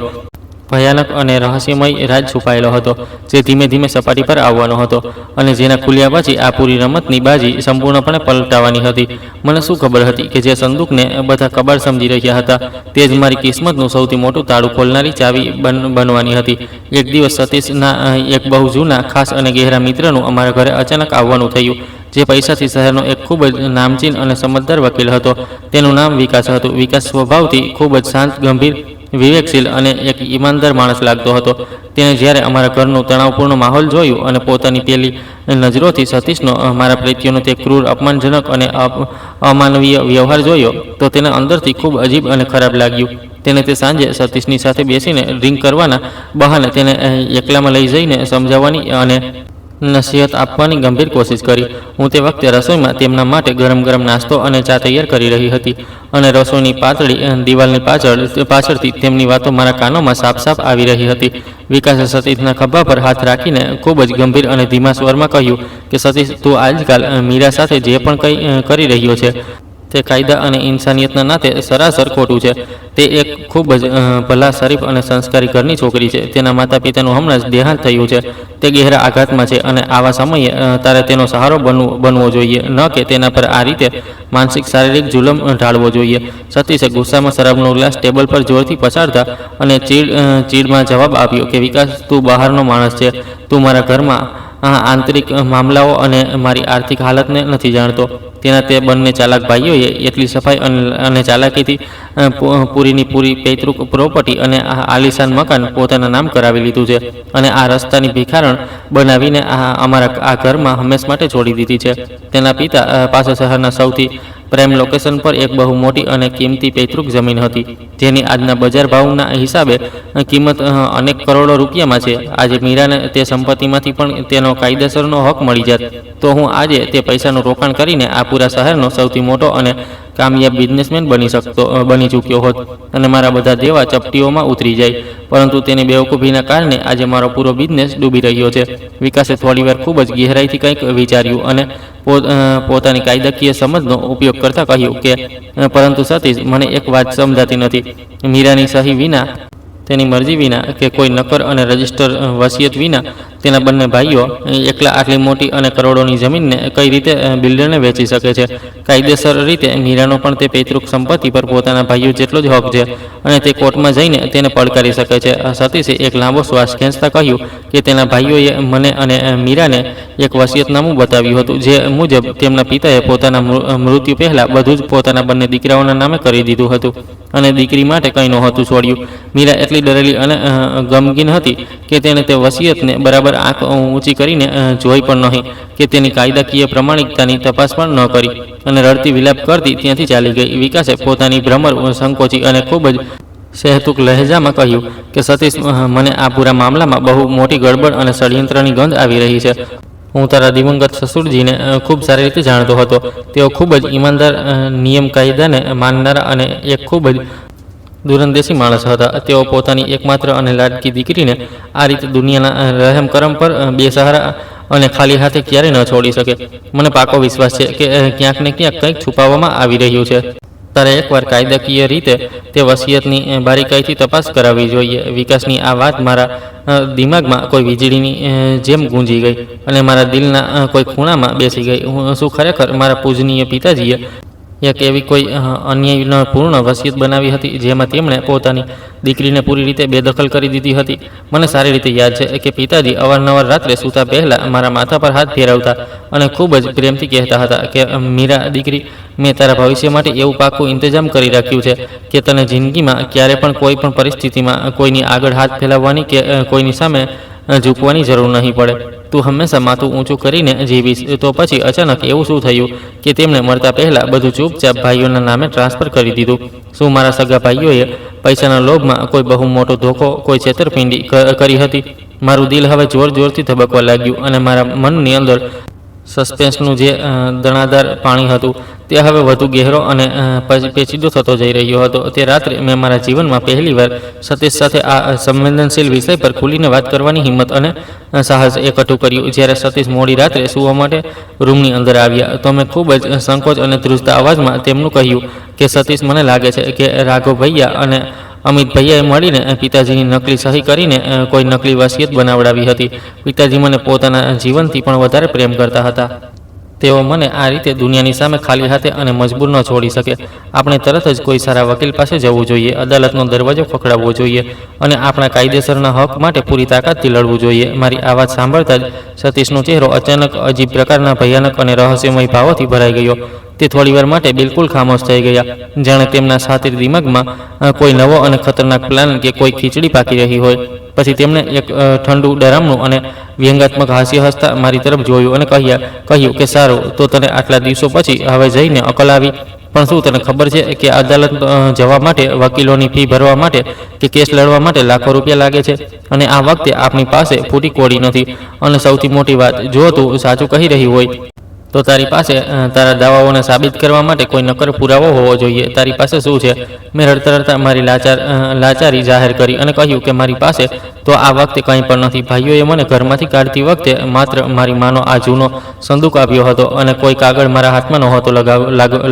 ભયાનક અને રહસ્યમય રાજ છુપાયેલો હતો, જે ધીમે ધીમે સપાટી પર આવવાનો હતો અને જેના ખુલ્યા પછી આ પૂરી રમતની બાજી સંપૂર્ણપણે પલટાવાની હતી. મને શું ખબર હતી કે જે સંદૂકને બધા કબાડ સમજી રહ્યા હતા તે જ મારી કિસ્મતનું સૌથી મોટું તાળું ખોલનારી ચાવી બનવાની હતી. એક દિવસ સતીશના એક બહુ જૂના, ખાસ અને ગહેરા મિત્રનું અમારા ઘરે અચાનક આવવાનું થયું, જે પૈસાથી શહેરનો એક ખૂબ જ નામચીન અને સમજદાર વકીલ હતો. તેનું નામ વિકાસ હતું. વિકાસ સ્વભાવથી ખૂબ જ શાંત, ગંભીર, વિવેકશીલ અને એક ઈમાનદાર માણસ લાગતો હતો. તેણે જ્યારે અમારા ઘરનું તણાવપૂર્ણ માહોલ જોયું અને પોતાની પેલી નજરોથી સતીશનો મારા પ્રત્યેનો તે ક્રૂર, અપમાનજનક અને અમાનવીય વ્યવહાર જોયો, તો તેને અંદરથી ખૂબ અજીબ અને ખરાબ લાગ્યું. તેને તે સાંજે સતીશની સાથે બેસીને ડ્રિંક કરવાના બહાને તેને એકલામાં લઈ જઈને સમજાવવાની અને નસીહત આપવાની ગંભીર કોશિશ કરી. હું તે વખતે રસોઈમાં તેમના માટે ગરમ ગરમ નાસ્તો અને ચા તૈયાર કરી રહી હતી અને રસોઈની પાતળી દિવાલની પાછળથી તેમની વાતો મારા કાનોમાં સાફ સાફ આવી રહી હતી. વિકાસે સતીશના ખભા પર હાથ રાખીને ખૂબ જ ગંભીર અને ધીમા સ્વરમાં કહ્યું કે સતીશ, તું આજકાલ મીરા સાથે જે પણ કંઈ કરી રહ્યો છે તે કાયદા અને ઇન્સાનિયતના નાતે સરાસર ખોટું છે. તે એક ખૂબ જ ભલા, શરીફ અને સંસ્કારી ઘરની છોકરી છે. તેના માતા પિતાનું હમણાં જ દેહાંત થયું છે. તે ગહેરા આઘાતમાં છે અને આવા સમયે તારે તેનો સહારો બનવો જોઈએ, ન કે તેના પર આ રીતે માનસિક, શારીરિક જુલમ ઢાળવો જોઈએ. સતીશે ગુસ્સામાં શરાબનો ગ્લાસ ટેબલ પર જોરથી પછાડતા અને ચીડમાં જવાબ આપ્યો કે વિકાસ, તું બહારનો માણસ છે. તું મારા ઘરમાં આંતરિક મામલાઓ અને મારી આર્થિક હાલતને નથી જાણતો. તેના તે બંને ચાલાક ભાઈઓએ એટલી સફાઈ અને ચાલાકીથી પૂરીની પૂરી પૈતૃક પ્રોપર્ટી અને આલિશાન મકાન પોતાના નામ કરાવી લીધું છે અને આ રસ્તાની ભિખારણ બનાવીને અમારા આ ઘરમાં હંમેશ માટે છોડી દીધી છે. તેના પિતા પાસે શહેરના સૌથી પ્રાઇમ લોકેશન પર એક બહુ મોટી અને કિંમતી પૈતૃક જમીન હતી, જેની આજના બજાર ભાવના હિસાબે કિંમત અનેક કરોડો રૂપિયામાં છે. આજે મીરાને તે સંપત્તિમાંથી પણ તેનો કાયદેસરનો હક મળી જાત તો હું આજે તે પૈસાનું રોકાણ કરીને આ પૂરા શહેરનો સૌથી મોટો અને કામયાબ બિઝનેસમેન બની ચૂક્યો હોત અને મારા બધા દેવા ચપટીઓમાં ઉતરી જાય. પરંતુ તેની બેવકૂફીના કારણે આજે મારો પૂરો બિઝનેસ ડૂબી રહ્યો છે. વિકાસે થોડીવાર ખૂબ જ ગહેરાઈથી કંઈક વિચાર્યું અને પોતાની કાયદાકીય સમજનો ઉપયોગ કરતાં કહ્યું કે પરંતુ સતીશ, મને એક વાત સમજાતી નથી. મીરાની સહી વિના, તેની મરજી વિના કે કોઈ નકર અને રજિસ્ટર વસિયત વિના તેના બંને ભાઈઓ એકલા આટલી મોટી અને કરોડોની જમીનને કઈ રીતે બિલ્ડરને વેચી શકે છે? કાયદેસર રીતે મીરાનો પણ તે પૈતૃક સંપત્તિ પર પોતાના ભાઈઓ જેટલો જ હક છે અને તે કોર્ટમાં જઈને તેને પડકારી શકે છે. સતીશે એક લાંબો શ્વાસ ખેંચતા કહ્યું કે તેના ભાઈઓએ મને અને મીરાને એક વસિયતનામું બતાવ્યું હતું, જે મુજબ તેમના પિતાએ પોતાના મૃત્યુ પહેલાં બધું જ પોતાના બંને દીકરાઓના નામે કરી દીધું હતું અને દીકરી માટે કંઈ નહોતું છોડ્યું. મીરા એટલી ડરેલી અને ગમગીન હતી કે તેણે તે વસિયતને બરાબર આંખ ઊંચી કરીને જોઈ પણ નહીં કે તેની કાયદાકીય પ્રમાણિકતાની તપાસ પણ ન કરી અને રડતી વિલાપ કરતી ત્યાંથી ચાલી ગઈ. વિકાસે પોતાની ભ્રમર સંકોચી અને ખૂબ જ સહેતુક લહેજામાં કહ્યું કે સતીશ, મને આ પૂરા મામલામાં બહુ મોટી ગડબડ અને ષડયંત્રની ગંધ આવી રહી છે. હું તારા દિવંગત સસુરજીને ખૂબ સારી રીતે જાણતો હતો. તેઓ ખૂબ જ ઈમાનદાર, નિયમ કાયદાને માનનારા અને એક ખૂબ જ દૂરંદેશી માણસ હતા. તેઓ પોતાની એકમાત્ર અને લાડકી દીકરીને આ રીતે દુનિયાના રહેમ કરમ પર બેસહારા અને ખાલી હાથે ક્યારેય ન છોડી શકે. મને પાકો વિશ્વાસ છે કે ક્યાંક ને ક્યાંક કંઈક છુપાવવામાં આવી રહ્યું છે. તારે એકવાર કાયદાકીય રીતે તે વસિયતની બારીકાઈથી તપાસ કરાવવી જોઈએ. વિકાસની આ વાત મારા દિમાગમાં કોઈ વીજળીની જેમ ગૂંજી ગઈ અને મારા દિલના કોઈ ખૂણામાં બેસી ગઈ. શું ખરેખર મારા પૂજનીય પિતાજીએ એક એવી કોઈ અન્યાયપૂર્ણ વસિયત બનાવી હતી જેમાં તેમણે પોતાની દીકરીને પૂરી રીતે બેદખલ કરી દીધી હતી? મને સારી રીતે યાદ છે કે પિતાજી અવારનવાર રાત્રે સૂતા પહેલાં મારા માથા પર હાથ ફેરવતા અને ખૂબ જ પ્રેમથી કહેતા હતા કે મીરા દીકરી, મેં તારા ભવિષ્ય માટે એવું પાકું ઇંતજામ કરી રાખ્યું છે કે તને જિંદગીમાં ક્યારે પણ કોઈ પણ પરિસ્થિતિમાં કોઈની આગળ હાથ ફેલાવવાની કે કોઈની સામે ઝૂકવાની જરૂર નહીં પડે. તું હંમેશા માથું ઊંચું કરીને જીવીશ. તો પછી અચાનક એવું શું થયું કે તેમણે મરતા પહેલાં બધું ચૂપચાપ ભાઈઓના નામે ટ્રાન્સફર કરી દીધું? શું મારા સગા ભાઈઓએ પૈસાના લોભમાં કોઈ બહુ મોટો ધોખો, કોઈ છેતરપિંડી કરી હતી? મારું દિલ હવે જોરથી ધબકવા લાગ્યું અને મારા મનની અંદર સસ્પેન્સનું જે દણાદાર પાણી હતું તે હવે વધુ ગહેરો અને પેચીદો થતો જઈ રહ્યો હતો. તે રાત્રે મેં મારા જીવનમાં પહેલીવાર સતીશ સાથે આ સંવેદનશીલ વિષય પર ખુલીને વાત કરવાની હિંમત અને સાહસ એકઠું કર્યું. જ્યારે સતીશ મોડી રાત્રે સૂવા માટે રૂમની અંદર આવ્યા તો મેં ખૂબ જ સંકોચ અને ધ્રુજતા અવાજમાં તેમનું કહ્યું કે સતીશ, મને લાગે છે કે રાઘવ ભૈયા અને અમિત ભૈયાએ મળીને પિતાજીની નકલી સહી કરીને કોઈ નકલી વસિયત બનાવડાવી હતી. પિતાજી મને પોતાના જીવનથી પણ વધારે પ્રેમ કરતા હતા. તેઓ મને આ રીતે દુનિયાની સામે ખાલી હાથે અને મજબૂર ન છોડી શકે. આપણે તરત જ કોઈ સારા વકીલ પાસે જવું જોઈએ, અદાલતનો દરવાજો ખખડાવવો જોઈએ અને આપણા કાયદેસરના હક માટે પૂરી તાકાતથી લડવું જોઈએ. મારી આ વાત સાંભળતા જ સતીશનો ચહેરો અચાનક અજીબ પ્રકારના ભયાનક અને રહસ્યમય ભાવોથી ભરાઈ ગયો. તે થોડીવાર માટે બિલકુલ ખામોશ થઈ ગયા, જાણે તેમના શાતિર દિમાગમાં કોઈ નવો અને ખતરનાક પ્લાન કે કોઈ ખીચડી પાકી રહી હોય. પછી તેમણે એક ઠંડુ, ડરામણું અને વ્યંગાત્મક હાસ્ય હસતા મારી તરફ જોયું અને કહ્યું કે સારું, તો તને આટલા દિવસો પછી હવે જઈને અકલ આવી. પણ શું તને ખબર છે કે અદાલત જવા માટે, વકીલોની ફી ભરવા માટે કે કેસ લડવા માટે લાખો રૂપિયા લાગે છે? અને આ વખતે આપણી પાસે પૂરી કોડી નથી. અને સૌથી મોટી વાત, જો તું સાચું કહી રહી હોય તો તારી પાસે તારા દાવાઓને સાબિત કરવા માટે કોઈ નક્કર પુરાવો હોવો જોઈએ. તારી પાસે શું છે? મેં રડતા રડતા મારી લાચારી જાહેર કરી અને કહ્યું કે મારી પાસે તો આ વખતે કંઈ પણ નથી. ભાઈઓએ મને ઘરમાંથી કાઢતી વખતે માત્ર મારી માનો આ જૂનો સંદૂક આપ્યો હતો અને કોઈ કાગળ મારા હાથમાં નહોતો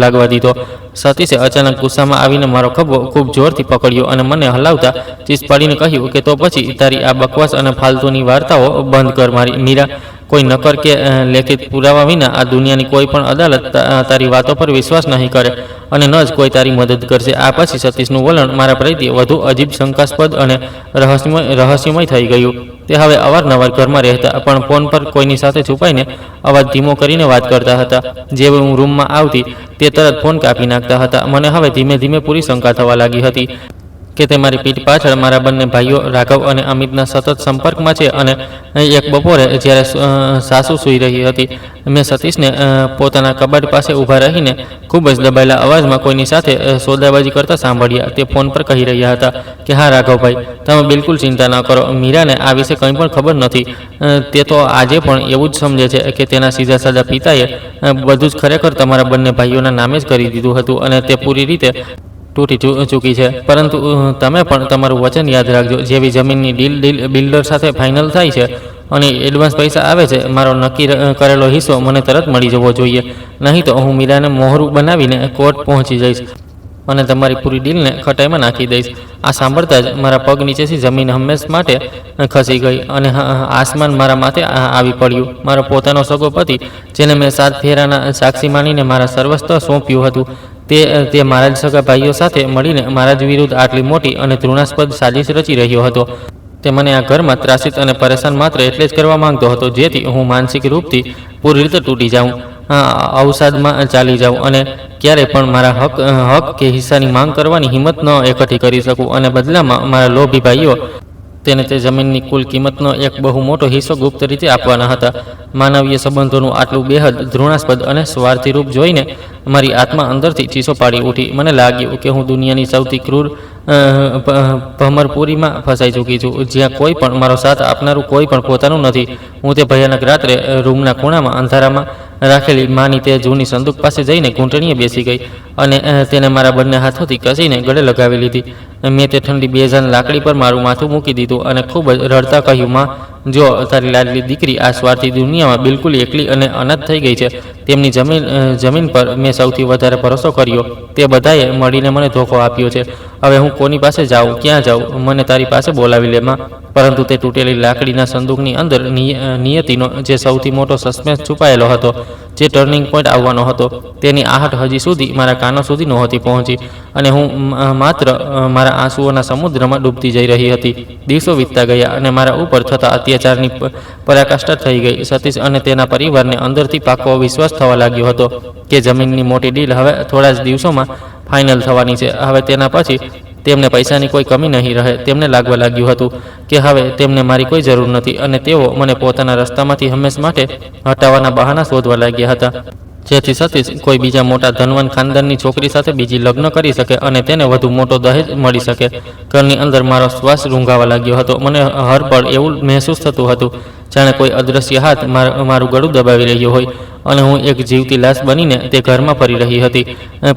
લાગવા દીધો. સતીશે અચાનક ગુસ્સામાં આવીને મારો ખભો ખૂબ જોરથી પકડ્યો અને મને હલાવતા ચીસ પાડીને કહ્યું કે તો પછી તારી આ બકવાસ અને ફાલતુની વાર્તાઓ બંધ કર મીરા. કોઈ નક્કર કે લેખિત પુરાવા વિના આ દુનિયાની કોઈ પણ અદાલત તારી વાતો પર વિશ્વાસ નહીં કરે અને ન જ કોઈ તારી મદદ કરશે. આ પછી સતીશનું વલણ મારા પ્રત્યે વધુ અજીબ, શંકાસ્પદ અને રહસ્યમય થઈ ગયું. તે હવે અવારનવાર ઘરમાં રહેતા, પણ ફોન પર કોઈની સાથે છુપાઈને અવાજ ધીમો કરીને વાત કરતા હતા. જેવી હું રૂમમાં આવતી તે તરત ફોન કાપી નાખતા હતા. મને હવે ધીમે ધીમે પૂરી શંકા થવા લાગી હતી કે તે મારી પીઠ પાછળ મારા બંને ભાઈઓ રાઘવ અને અમિતના સતત સંપર્કમાં છે. અને એક બપોરે જ્યારે સાસુ સૂઈ રહી હતી, મેં સતીશને પોતાના કબાટ પાસે ઊભા રહીને ખૂબ જ દબાયેલા અવાજમાં કોઈની સાથે સોદાબાજી કરતા સાંભળ્યા. તે ફોન પર કહી રહ્યા હતા કે હા રાઘવભાઈ, તમે બિલકુલ ચિંતા ન કરો, મીરાને આ વિશે કંઈ પણ ખબર નથી. તે તો આજે પણ એવું જ સમજે છે કે તેના સીધા સાદા પિતાએ બધું જ ખરેખર તમારા બંને ભાઈઓના નામે જ કરી દીધું હતું અને તે પૂરી રીતે તૂટી ચૂકી છે. પરંતુ તમે પણ તમારું વચન યાદ રાખજો. જેવી જમીનની ડીલ બિલ્ડર સાથે ફાઇનલ થાય છે અને એડવાન્સ પૈસા આવે છે, મારો નક્કી કરેલો હિસ્સો મને તરત મળી જવો જોઈએ. નહીં તો હું મીરાને મોહરું બનાવીને કોર્ટ પહોંચી જઈશ અને તમારી પૂરી ડીલને ખટાઈમાં નાખી દઈશ. આ સાંભળતા જ મારા પગ નીચેથી જમીન હંમેશ માટે ખસી ગઈ અને આસમાન મારા માથે આવી પડ્યું. મારો પોતાનો સગો પતિ, જેને મેં 7 ફેરાના સાક્ષી માનીને મારા સર્વસ્વ સોંપ્યું હતું, તે મારા જ સગા ભાઈઓ સાથે મળીને મારા જ વિરુદ્ધ આટલી મોટી અને ઘૃણાસ્પદ સાજિશ રચી રહ્યો હતો. તે મને આ ઘરમાં ત્રાસિત અને પરેશાન માત્ર એટલે જ કરવા માંગતો હતો જેથી હું માનસિક રૂપથી પૂરી રીતે તૂટી જાઉં, અવસાદમાં ચાલી જાઉં અને ક્યારેય પણ મારા હક કે હિસ્સાની માંગ કરવાની હિંમત ન એકઠી કરી શકું. અને બદલામાં મારા લોભી ભાઈઓ તેને તે જમીનની કુલ કિંમતનો એક બહુ મોટો હિસ્સો ગુપ્ત રીતે આપવાના હતા. માનવીય સંબંધોનું આટલું બેહદ ઘૃણાસ્પદ અને સ્વાર્થી રૂપ જોઈને મારી આત્મા અંદરથી ચીસો પાડી ઉઠી. મને લાગ્યું કે હું દુનિયાની સૌથી ક્રૂર ભમરપુરીમાં ફસાઈ ચૂકી છું, જ્યાં કોઈ પણ મારો સાથ આપનારું કોઈ પણ પોતાનું નથી. હું તે ભયાનક રાત્રે રૂમના ખૂણામાં અંધારામાં રાખેલી માની તે જૂની સંદૂક પાસે જઈને ઘૂંટણીએ બેસી ગઈ અને તેને મારા બંને હાથોથી કસીને ગળે લગાવી લીધી. મેં તે ઠંડી બેજાન લાકડી પર મારું માથું મૂકી દીધું અને ખૂબ જ રડતા કહ્યું, માં, જો તારી લાડલી દીકરી આ સ્વાર્થી દુનિયામાં બિલકુલ એકલી અને અનાથ થઈ ગઈ છે. તેમની જમીન પર મેં સૌથી વધારે ભરોસો કર્યો. તે બધાએ મળીને મને ધોખો આપ્યો છે. હવે હું કોની પાસે જાઉં, ક્યાં જાઉં? મને તારી પાસે બોલાવી લે, માં. પરંતુ તે તૂટેલી લાકડીના સંદૂકની અંદર નિયતિનો જે સૌથી મોટો સસ્પેન્સ છુપાયેલો હતો, જે ટર્નિંગ પોઈન્ટ આવવાનો હતો, તેની આહટ હજી સુધી મારા કાનો સુધી નહોતી પહોંચી અને હું માત્ર મારા આંસુઓના સમુદ્રમાં ડૂબતી જઈ રહી હતી. દિવસો વીતતા ગયા અને મારા ઉપર થતા અત્યાચારની પરાકાષ્ઠા થઈ ગઈ. સતીશ અને તેના પરિવારને અંદરથી પાકો વિશ્વાસ થવા લાગ્યો હતો કે જમીનની મોટી ડીલ હવે થોડા જ દિવસોમાં ફાઇનલ થવાની છે. હવે તેના પછી તેમને પૈસાની કોઈ કમી નહીં રહે. તેમને લાગવા લાગ્યું હતું કે હવે તેમને મારી કોઈ જરૂર નથી અને તેઓ મને પોતાના રસ્તામાંથી હંમેશ માટે હટાવવાના બહાના શોધવા લાગ્યા હતા, જેથી સતીશ કોઈ બીજા મોટા ધનવાન ખાનદાનની છોકરી સાથે બીજી લગ્ન કરી શકે અને તેને વધુ મોટો દહેજ મળી શકે. ઘરની અંદર મારો શ્વાસ રૂંઘાવા લાગ્યો હતો. મને હર પળ એવું મહેસૂસ થતું હતું જાણે કોઈ અદૃશ્ય હાથ મારું ગળું દબાવી રહ્યો હોય અને હું એક જીવતી લાશ બનીને તે ઘરમાં ફરી રહી હતી.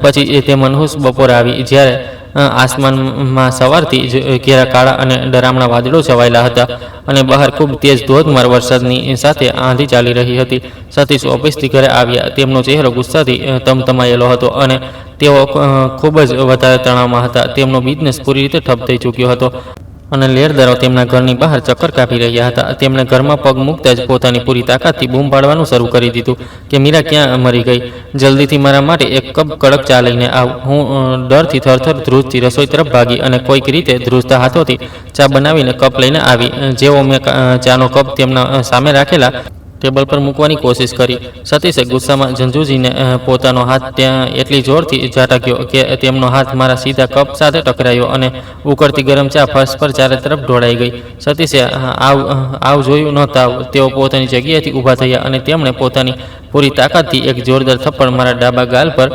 પછી તે મનહૂસ બપોર આવી જ્યારે આસમાનમાં સવારથી ઘેરા કાળા અને ડરામણા વાદળો છવાયેલા હતા અને બહાર ખૂબ તેજ ધોધમાર વરસાદની સાથે આંધી ચાલી રહી હતી. સતીશ ઓફિસથી ઘરે આવ્યા. તેમનો ચહેરો ગુસ્સાથી તમતમાયેલો હતો અને તેઓ ખૂબ જ વધારે તણાવમાં હતા. તેમનો બિઝનેસ પૂરી રીતે ઠપ થઈ ચૂક્યો હતો અને લેરદારો તેમના ઘરની બહાર ચક્કર કાપી રહ્યા હતા. તેમણે ઘરમાં પગ મૂકતા જ પોતાની પૂરી તાકાતથી બૂમ પાડવાનું શરૂ કરી દીધું કે મીરા ક્યાં મરી ગઈ? જલ્દીથી મારા માટે એક કપ કડક ચા લઈને આવ. હું ડરથી થરથર ધ્રુજતી રસોઈ તરફ ભાગી અને કોઈક રીતે ધ્રુજતા હાથોથી ચા બનાવીને કપ લઈને આવી. જેવો મેં ચાનો કપ તેમના સામે રાખેલા ટેબલ પર મૂકવાની કોશિશ કરી, સતીશે ગુસ્સામાં ઝંઝુજીને પોતાનો હાથ ત્યાં એટલી જોરથી ઝાટક્યો કે તેમનો હાથ મારા સીધા કપ સાથે ટકરાયો અને ઉકળતી ગરમ ચા ફર્શ પર ચારે તરફ ઢોળાઈ ગઈ. સતીશે આવ જોયું ન તાવ. તેઓ પોતાની જગ્યાએથી ઊભા થયા અને તેમણે પોતાની પૂરી તાકાતથી એક જોરદાર થપ્પડ મારા ડાબા ગાલ પર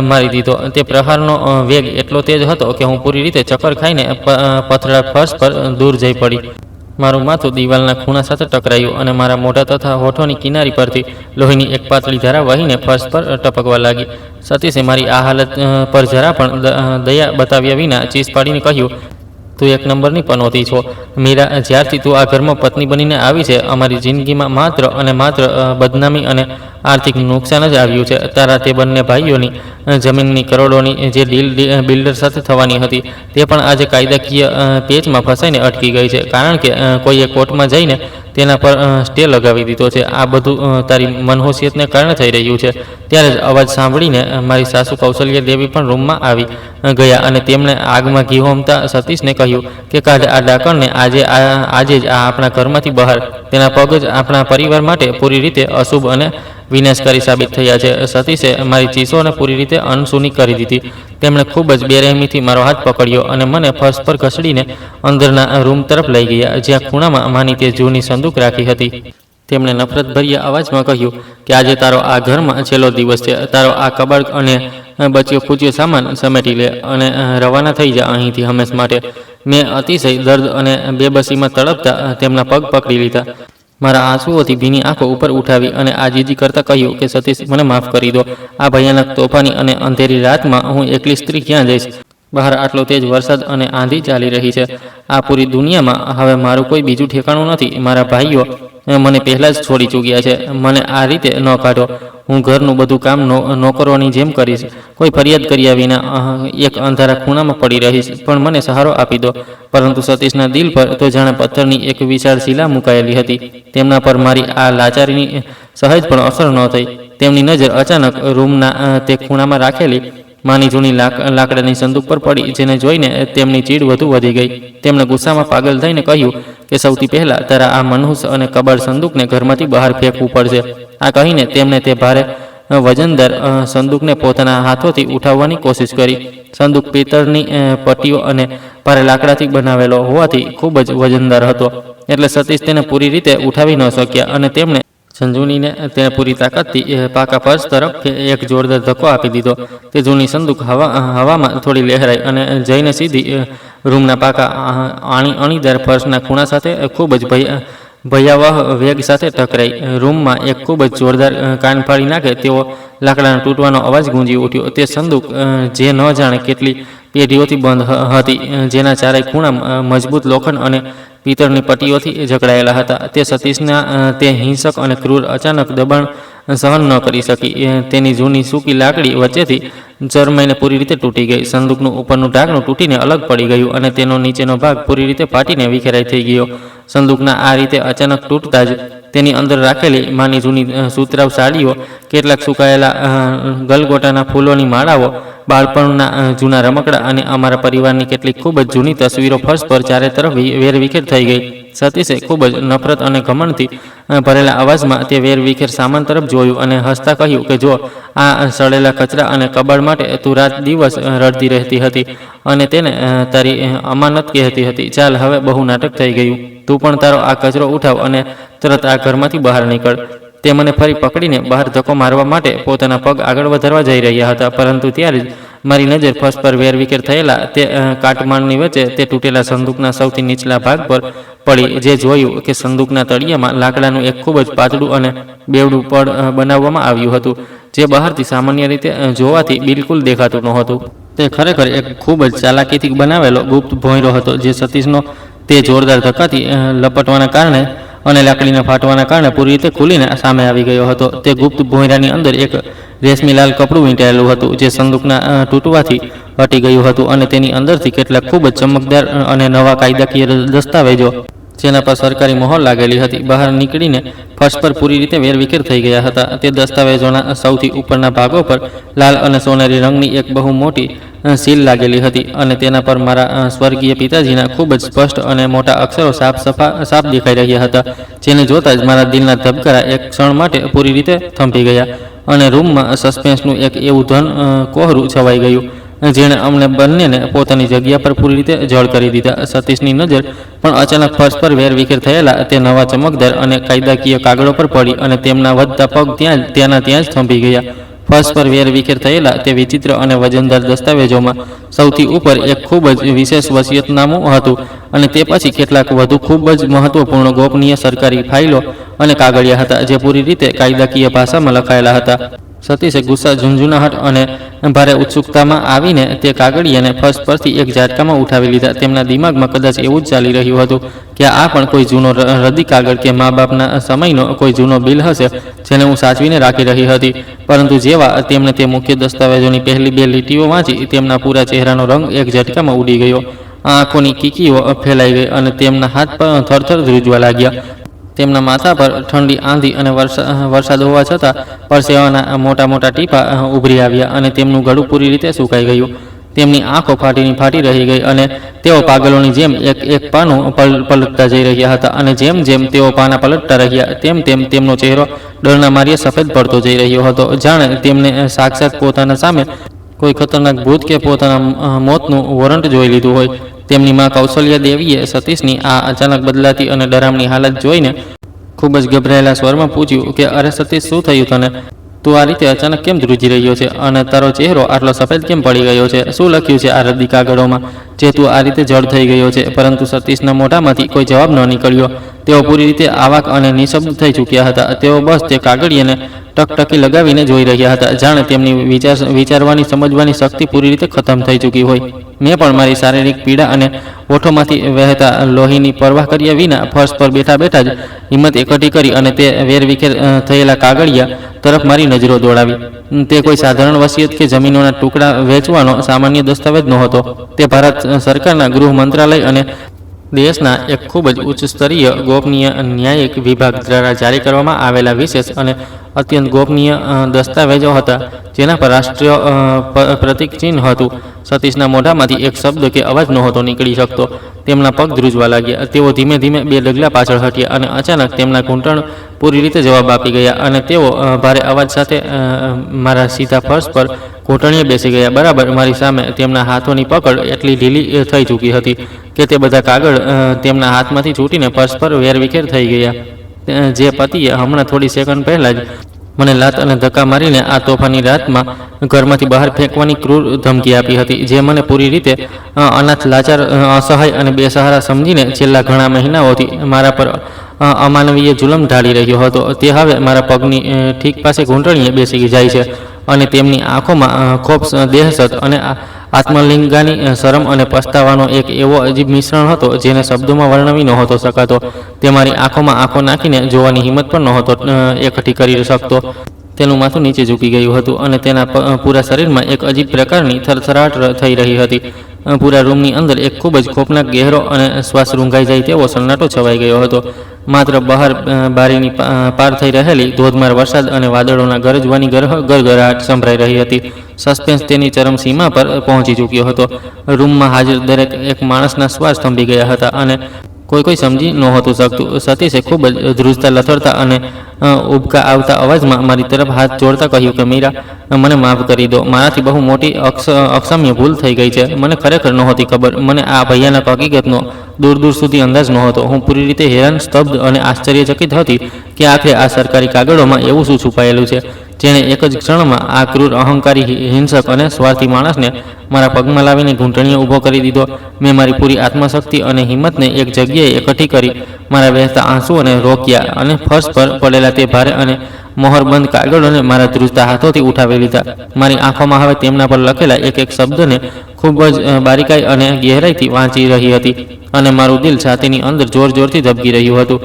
મારી દીધો. તે પ્રહારનો વેગ એટલો તેજ હતો કે હું પૂરી રીતે ચક્કર ખાઈને પથરા ફર્શ પર દૂર જઈ પડી. મારું માથું દિવાલના ખૂણા સાથે ટકરાયું અને મારા મોઢા તથા હોઠોની કિનારી પરથી લોહીની એક પાતળી ધારા વહીને ફર્શ પર ટપકવા લાગી. સતીશે મારી આ હાલત પર જરા પણ દયા બતાવ્યા વિના ચીસ પાડીને કહ્યું, તું એક નંબરની પનોતી છો મીરા. જ્યારથી તું આ ઘરમાં પત્ની બનીને આવી છે, અમારી જિંદગીમાં માત્ર અને માત્ર બદનામી અને આર્થિક નુકસાન જ આવ્યું છે. તારા તે બંને ભાઈઓની જમીનની કરોડોની જે ડીલ બિલ્ડર સાથે થવાની હતી તે પણ આજે કાયદાકીય પેચમાં ફસાઈને અટકી ગઈ છે, કારણ કે કોઈએ કોર્ટમાં જઈને તેના પર સ્ટે લગાવી દીધો છે. આ બધું તારી મનહોશિયતને કારણે થઈ રહ્યું છે. ત્યારે જ અવાજ સાંભળીને મારી સાસુ કૌશલ્યા દેવી પણ રૂમમાં આવી ગયા અને તેમણે આગમાં ઘી હોમતા સતીશને કહ્યું કે કાઢ આ ડાકણને આજે જ આપણા ઘરમાંથી બહાર. તેના પગ જ આપણા પરિવાર માટે પૂરી રીતે અશુભ અને વિનાશકારી સાબિત થયા છે. સતીશે મારી ચીસોને પૂરી રીતે અનસુની કરી દીધી. તેમણે ખૂબ જ બેરહેમીથી મારો હાથ પકડ્યો અને મને ફર્શ પર ઘસડીને અંદરના રૂમ તરફ લઈ ગયા, જ્યાં ખૂણામાં માની તે જૂની સંદૂક રાખી હતી. તેમણે નફરતભર્યા અવાજમાં કહ્યું કે આજે તારો આ ઘરમાં છેલ્લો દિવસ છે. તારો આ કબાડ અને બચ્યો ખૂચ્યો સામાન સમેટી લે અને રવાના થઈ જા અહીંથી હંમેશ માટે. મેં અતિશય દર્દ અને બેબસીમાં તડપતા તેમના પગ પકડી લીધા. મારા આંસુઓથી ભીની આંખો ઉપર ઉઠાવી અને આજીજી કરતાં કહ્યું કે સતીશ, મને માફ કરી દો. આ ભયાનક તોફાની અને અંધેરી રાતમાં હું એકલી સ્ત્રી ક્યાં જઈશ? બહાર આટલો તેજ વરસાદ અને આંધી ચાલી રહી છે. આ પૂરી દુનિયામાં હવે મારું કોઈ બીજું ઠેકાણું નથી. મારા ભાઈઓ મને પહેલાં જ છોડી ચૂક્યા છે. મને આ રીતે ન કાઢો. હું ઘરનું બધું કામ નોકરોની જેમ કરીશ. કોઈ ફરિયાદ કર્યા વિના એક અંધારા ખૂણામાં પડી રહીશ, પણ મને સહારો આપી દો. પરંતુ સતીશના દિલ પર તો જાણે પથ્થરની એક વિશાળ શિલા મુકાયેલી હતી. તેમના પર મારી આ લાચારીની સહેજ પણ અસર ન થઈ. તેમની નજર અચાનક રૂમના તે ખૂણામાં રાખેલી માની જૂની લાકડાની સંદૂક પર પડી, જેને જોઈને તેમની ચીડ વધુ વધી ગઈ. તેમણે ગુસ્સામાં પાગલ થઈને કહ્યું કે સૌથી પહેલાં તારા આ મનહૂસ અને કબાડ સંદૂકને ઘરમાંથી બહાર ફેંકવું પડશે. આ કહીને તેમણે તે ભારે વજનદાર સંદૂકને પોતાના હાથોથી ઉઠાવવાની કોશિશ કરી. સંદૂક પિત્તળની પટ્ટીઓ અને ભારે લાકડાથી બનાવેલો હોવાથી ખૂબ જ વજનદાર હતો, એટલે સતીશ તેને પૂરી રીતે ઉઠાવી ન શક્યા અને તેમણે સંજુનીને તેને પૂરી તાકાતથી પાકા ફર્શ તરફ એક જોરદાર ધક્કો આપી દીધો. તે જૂની સંદૂક હવામાં થોડી લહેરાઈ અને જઈને સીધી રૂમના પાકા અણીદાર ફર્શના ખૂણા સાથે ખૂબ જ ભયાવહ વેગ સાથે ટકરાઈ. રૂમમાં એક ખૂબ જ જોરદાર કાન ફાડી નાખે તેવો લાકડાના તૂટવાનો અવાજ ગુંજી ઉઠ્યો. તે સંદૂક જે ન જાણે કેટલી પેઢીઓથી બંધ હતી, જેના ચારેય ખૂણા મજબૂત લોખંડ અને પિત્તળની પટ્ટીઓથી જકડાયેલા હતા, તે સતીશના તે હિંસક અને ક્રૂર અચાનક દબાણ સહન ન કરી શકી. તેની જૂની સૂકી લાકડી વચ્ચેથી ચરમાઈને પૂરી રીતે તૂટી ગઈ. સંદૂકનું ઉપરનું ઢાંકણું તૂટીને અલગ પડી ગયું અને તેનો નીચેનો ભાગ પૂરી રીતે ફાટીને વિખેરાઈ થઈ ગયો. સંદૂકના આ રીતે અચાનક તૂટતા જ તેની અંદર રાખેલી માની જૂની સુતરાવ સાડીઓ, કેટલાક સુકાયેલા ગલગોટાના ફૂલોની માળાઓ, બાળપણના જૂના રમકડા અને અમારા પરિવારની કેટલીક ખૂબ જ જૂની તસવીરો ફર્શ પર ચારે તરફ વેરવિખેર થઈ ગઈ. સતીશે ખૂબ જ નફરત અને ઘમંડથી ભરેલા અવાજમાં તે વેરવિખેર સામાન તરફ જોયું અને હસતા કહ્યું કે જો આ સડેલા કચરા અને કબાડ માટે તું રાત દિવસ રડતી રહેતી હતી અને તેને તારી અમાનત કહેતી હતી. ચાલ, હવે બહુ નાટક થઈ ગયું. તું પણ તારો આ કચરો ઉઠાવ અને તરત આ ઘરમાંથી બહાર નીકળ. તે મને ફરી પકડીને બહાર ધક્કો મારવા માટે પોતાના પગ આગળ વધારવા જઈ રહ્યા હતા, પરંતુ ત્યારે જ મારી નજર ફર્શ પર વેરવિખેર થયેલા તે કાટમાળની વચ્ચે તે તૂટેલા સંદૂકના સૌથી નીચલા ભાગ પર પડી. જે જોયું કે સંદૂકના તળિયામાં લાકડાનું એક ખૂબ જ પાતળું અને બેવડું પડ બનાવવામાં આવ્યું હતું, જે બહારથી સામાન્ય રીતે જોવાથી બિલકુલ દેખાતું નહોતું. તે ખરેખર એક ખૂબ જ ચાલાકીથી બનાવેલો ગુપ્ત ભોંયરો હતો, જે સતીશનો તે જોરદાર ધક્કાથી લપટવાના કારણે અને લાકડીના ફાટવાના કારણે પૂરી રીતે ખુલીને સામે આવી ગયો હતો. તે ગુપ્ત ભોંયરાની અંદર એક રેશમી લાલ કપડું વીંટાયેલું હતું, જે સંદૂકના તૂટવાથી હટી ગયું હતું અને તેની અંદરથી કેટલાક ખૂબ જ ચમકદાર અને નવા કાયદાકીય દસ્તાવેજો, જેના પર સરકારી મહોર લાગેલી હતી, બહાર નીકળીને ફર્શ પર પૂરી રીતે વેરવિખેર થઈ ગયા હતા. તે દસ્તાવેજોના સૌથી ઉપરના ભાગો પર લાલ અને સોનેરી રંગની એક બહુ મોટી સીલ લાગેલી હતી અને તેના પર મારા સ્વર્ગીય પિતાજીના ખૂબ જ સ્પષ્ટ અને મોટા અક્ષરો સાફ દેખાઈ રહ્યા હતા, જેને જોતાં જ મારા દિલના ધબકારા એક ક્ષણ માટે પૂરી રીતે થંભી ગયા અને રૂમમાં સસ્પેન્સનું એક એવું ધન કોહરું છવાઈ ગયું, જેણે અમને બંનેને પોતાની જગ્યા પર પૂરી રીતે જળ કરી દીધા. સતીશની નજર પણ અચાનક ફર્શ પર વેરવિખેર થયેલા તે નવા ચમકદાર અને કાયદાકીય કાગળો પર પડી અને તેમના વધતા પગ ત્યાં જ થંભી ગયા. ફર્શ પર વેરવિખેર થયેલા તે વિચિત્ર અને વજનદાર દસ્તાવેજોમાં સૌથી ઉપર એક ખૂબ જ વિશેષ વસિયતનામું હતું અને તે પછી કેટલાક વધુ ખૂબ જ મહત્વપૂર્ણ ગોપનીય સરકારી ફાઇલો અને કાગળિયા હતા, જે પૂરી રીતે કાયદાકીય ભાષામાં લખાયેલા હતા. સતીશે ગુસ્સા, ઝુંઝુનાહટ અને ભારે ઉત્સુકતામાં આવીને તે કાગળિયાને ફર્શ પરથી એક ઝાટકામાં ઉઠાવી લીધા. તેમના દિમાગમાં કદાચ એવું જ ચાલી રહ્યું હતું કે આ પણ કોઈ જૂનો રદ્દી કાગળ કે મા બાપના સમયનો કોઈ જૂનો બિલ હશે, જેને હું સાચવીને રાખી રહી હતી. પરંતુ જેવા તેમણે તે મુખ્ય દસ્તાવેજોની પહેલી બે લીટીઓ વાંચી, તેમના પૂરા ચહેરાનો રંગ એક ઝટકામાં ઉડી ગયો. આંખોની કીકીઓ ફેલાઈ ગઈ અને તેમના હાથ પર થરથર ધ્રુજવા લાગ્યા. તેમના માથા પર ઠંડી, આંધી અને વરસાદ હોવા છતાં પરસેવાના મોટા મોટા ટીપા ઉભરી આવ્યા અને તેમનું ગળું પૂરી રીતે સુકાઈ ગયું. તેમની આંખો ફાટી રહી ગઈ અને તેઓ પાગલોની જેમ એક પાનું પલટતા જઈ રહ્યા હતા અને જેમ જેમ તેઓ પાના પલટતા રહ્યા તેમ તેમનો ચહેરો ડરના માર્યા સફેદ પડતો જઈ રહ્યો હતો, જાણે તેમને સાક્ષાત પોતાના સામે કોઈ ખતરનાક ભૂત કે પોતાના મોતનું વોરંટ જોઈ લીધું હોય. તેમની માં કૌશલ્યા દેવીએ સતીશની આ અચાનક બદલાતી અને ડરામણી હાલત જોઈને ખૂબ જ ગભરાયેલા સ્વરમાં પૂછ્યું કે અરે સતીશ, શું થયું તને? તું આ રીતે અચાનક કેમ ધ્રુજી રહ્યો છે અને તારો ચહેરો આટલો સફેદ કેમ પડી ગયો છે? શું લખ્યું છે આ રદ્દી કાગળોમાં જે તું આ રીતે જડ થઈ ગયો છે? પરંતુ સતીશના મોઢામાંથી કોઈ જવાબ ન નીકળ્યો. તેઓ પૂરી રીતે આવાક અને નિશબ્દ થઈ ચૂક્યા હતા. તેઓ બસ તે કાગળિયાને ટકટકી લગાવીને જોઈ રહ્યા હતા, જાણે તેમની વિચારવાની, સમજવાની શક્તિ પૂરી રીતે ખતમ થઈ ચૂકી હોય. મેં પણ મારી શારીરિક પીડા અને ઓઠોમાંથી વહેતા લોહીની પરવાહ કર્યા વિના ફર્શ પર બેઠા જ હિંમત એકઠી કરી અને તે વેરવિખેર થયેલા કાગળિયા તરફ મારી નજરો દોડાવી. તે કોઈ સાધારણ વસિયત કે જમીનોના ટુકડા વેચવાનો સામાન્ય દસ્તાવેજ નહોતો. તે ભારત સરકારના ગૃહ મંત્રાલય અને દેશના એક ખૂબ જ ઉચ્ચ સ્તરીય ગોપનીય ન્યાયિક વિભાગ દ્વારા જારી કરવામાં આવેલા વિશેષ અને અત્યંત ગોપનીય દસ્તાવેજો હતા, જેના પર રાષ્ટ્રીય પ્રતીક ચિહ્ન હતું. સતીશના મોઢામાંથી એક શબ્દ કે અવાજ નહોતો નીકળી શકતો. તેમના પગ ધ્રુજવા લાગ્યા. તેઓ ધીમે ધીમે બે ડગલા પાછળ હટ્યા અને અચાનક તેમના ઘૂંટણ પૂરી રીતે જવાબ આપી ગયા અને તેઓ ભારે અવાજ સાથે મારા સીધા ફર્શ પર ઘૂંટણીએ બેસી ગયા, બરાબર મારી સામે. તેમના હાથોની પકડ એટલી ઢીલી થઈ ચૂકી હતી કે તે બધા કાગળ તેમના હાથમાંથી છૂટીને ફર્શ પર વેરવિખેર થઈ ગયા. જે પતિએ હમણાં થોડી સેકન્ડ પહેલાં જ મને લાત અને ધક્કા મારીને આ તોફાની રાતમાં ઘરમાંથી બહાર ફેંકવાની ક્રૂર ધમકી આપી હતી, જે મને પૂરી રીતે અનાથ, લાચાર, અસહાય અને બેસહારા સમજીને છેલ્લા ઘણા મહિનાઓથી મારા પર અમાનવીય જુલમ ઢાળી રહ્યો હતો, તે હવે મારા પગની ઠીક પાસે ઘૂંટણીએ બેસી જાય છે અને તેમની આંખોમાં ખોફ, દહેશત અને આત્મલિંગાની શરમ અને પસ્તાવાનો એક એવો અજીબ મિશ્રણ હતો, જેને શબ્દોમાં વર્ણવી નહોતો શકાતો. તે મારી આંખોમાં આંખો નાખીને જોવાની હિંમત પણ નહોતો એકઠી કરી શકતો. તેનું માથું નીચે ઝૂકી ગયું હતું અને તેના પૂરા શરીરમાં એક અજીબ પ્રકારની થરથરાટ થઈ રહી હતી. પૂરા રૂમની અંદર એક ખૂબ જ ખોફનાક, ગહેરો અને શ્વાસ રૂંઘાઈ જાય તેવો સન્નાટો છવાઈ ગયો હતો. માત્ર બહાર બારીની પાર થઈ રહેલી ધોધમાર વરસાદ અને વાદળોના ગરજવાની ગરગરાટ સંભળાઈ રહી હતી. સસ્પેન્સ તેની ચરમસીમા પર પહોંચી ચૂક્યો હતો. રૂમમાં હાજર દરેક એક માણસના શ્વાસ થંભી ગયા હતા અને કોઈ સમજી નહોતું શકતું. સતીશે ખૂબ જ ધ્રુજતા, લથડતા અને ઉબકા આવતા અવાજમાં મારી તરફ હાથ જોડતા કહ્યું કે મીરા, મને માફ કરી દો, મારાથી બહુ મોટી અક્ષમ્ય ભૂલ થઈ ગઈ છે. મને ખરેખર નહોતી ખબર, મને આ ભયાનક હકીકતનો દૂર દૂર સુધી અંદાજ નહોતો. હું પૂરી રીતે હેરાન, સ્તબ્ધ અને આશ્ચર્યચકિત હતી કે આખરે આ સરકારી કાગળોમાં એવું શું છુપાયેલું છે જેણે એક જ ક્ષણમાં આ ક્રૂર, અહંકારી, હિંસક અને સ્વાર્થી માણસને મારા પગમાં લાવીને ઘૂંટણીએ ઊભો કરી દીધો. મેં મારી પૂરી આત્મશક્તિ અને હિંમતને એક જગ્યાએ એકઠી કરી, મારા વહેતા આંસુઓને રોક્યા અને ફર્શ પર પડેલા તે ભારે અને મોહરબંધ કાગળોને મારા ધ્રુજતા હાથોથી ઉઠાવી લીધા. મારી આંખોમાં હવે તેમના પર લખેલા એક એક શબ્દને ખૂબ જ બારીકાઈ અને ગહેરાઈથી વાંચી રહી હતી અને મારું દિલ છાતીની અંદર જોર જોરથી ધબકી રહ્યું હતું.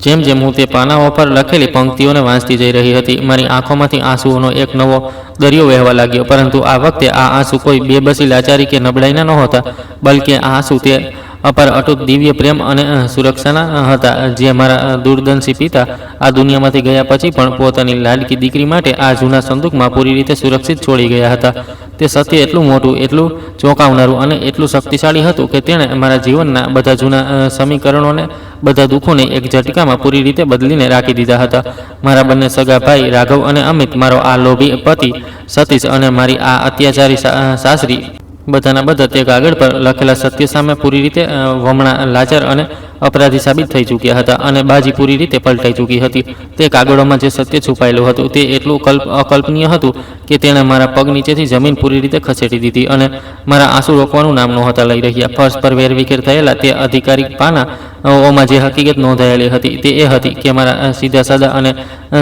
જેમ જેમ હું તે પાનાઓ પર લખેલી પંક્તિઓને વાંચતી જઈ રહી હતી, મારી આંખોમાંથી આંસુઓનો એક નવો દરિયો વહેવા લાગ્યો. પરંતુ આ વખતે આ આંસુ કોઈ બેબસી, લાચારી કે નબળાઈના નહોતા, બલકે આ આંસુ તે અપાર, અટૂટ, દિવ્ય પ્રેમ અને સુરક્ષાના હતા, જે મારા દૂરદર્શી પિતા આ દુનિયામાંથી ગયા પછી પણ પોતાની લાડકી દીકરી માટે આ જૂના સંદૂકમાં પૂરી રીતે સુરક્ષિત છોડી ગયા હતા. તે સત્ય એટલું મોટું, એટલું ચોંકાવનારું અને એટલું શક્તિશાળી હતું કે તેણે મારા જીવનના બધા જૂના સમીકરણોને, બધા દુઃખોને એક ઝટકામાં પૂરી રીતે બદલીને રાખી દીધા હતા. મારા બંને સગા ભાઈ રાઘવ અને અમિત, મારો આ લોભી પતિ સતીશ અને મારી આ અત્યાચારી સાસરી, બધાના બધા તે કાગળ પર લખેલા સત્ય સામે પૂરી રીતે વમણા, લાચાર અને અપરાધી સાબિત થઈ ચૂક્યા હતા અને બાજી પૂરી રીતે પલટાઈ ચૂકી હતી. તે કાગળોમાં જે સત્ય છુપાયેલું હતું તે એટલું અકલ્પનીય હતું કે તેણે મારા પગ નીચેથી જમીન પૂરી રીતે ખસેડી દીધી અને મારા આંસુ રોકવાનું નામ નહોતા લઈ રહ્યા. ફર્શ પર વેરવિખેર થયેલા તે અધિકારિક પાનાઓમાં જે હકીકત નોંધાયેલી હતી તે એ હતી કે મારા સીધા સાદા અને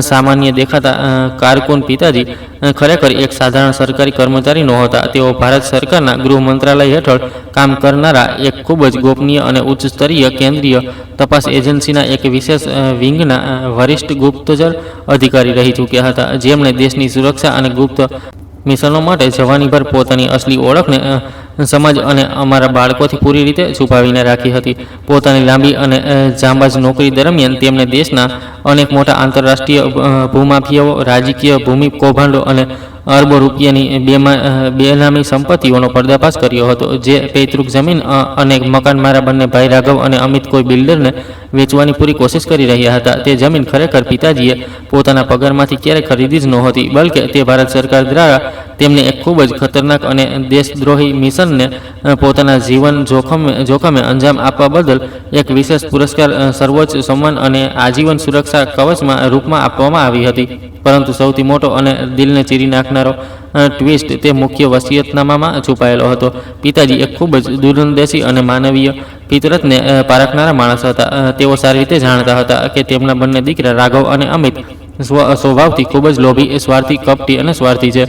સામાન્ય દેખાતા કારકુન પિતાજી ખરેખર એક સાધારણ સરકારી કર્મચારી નહોતા. તેઓ ભારત સરકારના ગૃહ મંત્રાલય હેઠળ કામ કરનારા એક ખૂબ જ ગોપનીય અને ઉચ્ચ સ્તરીય કેન્દ્રીય તપાસ એજન્સીના એક વિશેષ વિંગના વરિષ્ઠ ગુપ્તચર અધિકારી રહી ચૂક્યા હતા, જેમણે દેશની સુરક્ષા અને ગુપ્ત મિશનો માટે જવાનીભર પોતાની અસલી ઓળખને સમાજ અને અમારા બાળકોથી પૂરી રીતે છુપાવીને રાખી હતી. પોતાની લાંબી અને જાંબાજ નોકરી દરમિયાન તેમણે દેશના અનેક મોટા આંતરરાષ્ટ્રીય ભૂમાફિયાઓ, રાજકીય ભૂમિ કૌભાંડો અને અરબો રૂપિયાની બેનામી સંપત્તિઓનો પર્દાફાશ કર્યો હતો. જે પૈતૃક જમીન અને મકાન મારા બંને ભાઈ રાઘવ અને અમિત કોઈ બિલ્ડરને વેચવાની પૂરી કોશિશ કરી રહ્યા હતા, તે જમીન ખરેખર પિતાજીએ પોતાના પગારમાંથી ક્યારેય ખરીદી જ નહોતી, બલકે તે ભારત સરકાર દ્વારા તેમને એક ખૂબ જ ખતરનાક અને દેશદ્રોહી મિશનને પોતાના જીવન જોખમે અંજામ આપવા બદલ એક વિશેષ પુરસ્કાર, સર્વોચ્ચ સન્માન અને આજીવન સુરક્ષા કવચમાં રૂપમાં આપવામાં આવી હતી. પરંતુ સૌથી મોટો અને દિલને ચીરી નાખનારો ટ્વિસ્ટ તે મુખ્ય વસિયતનામામાં છુપાયેલો હતો. પિતાજી એક ખૂબ જ દૂરંદેશી અને માનવીય ફિતરતને પારખનારા માણસ હતા. તેઓ સારી રીતે જાણતા હતા કે તેમના બંને દીકરા રાઘવ અને અમિત સ્વભાવથી ખૂબ જ લોભી, સ્વાર્થી, કપટી અને સ્વાર્થી છે.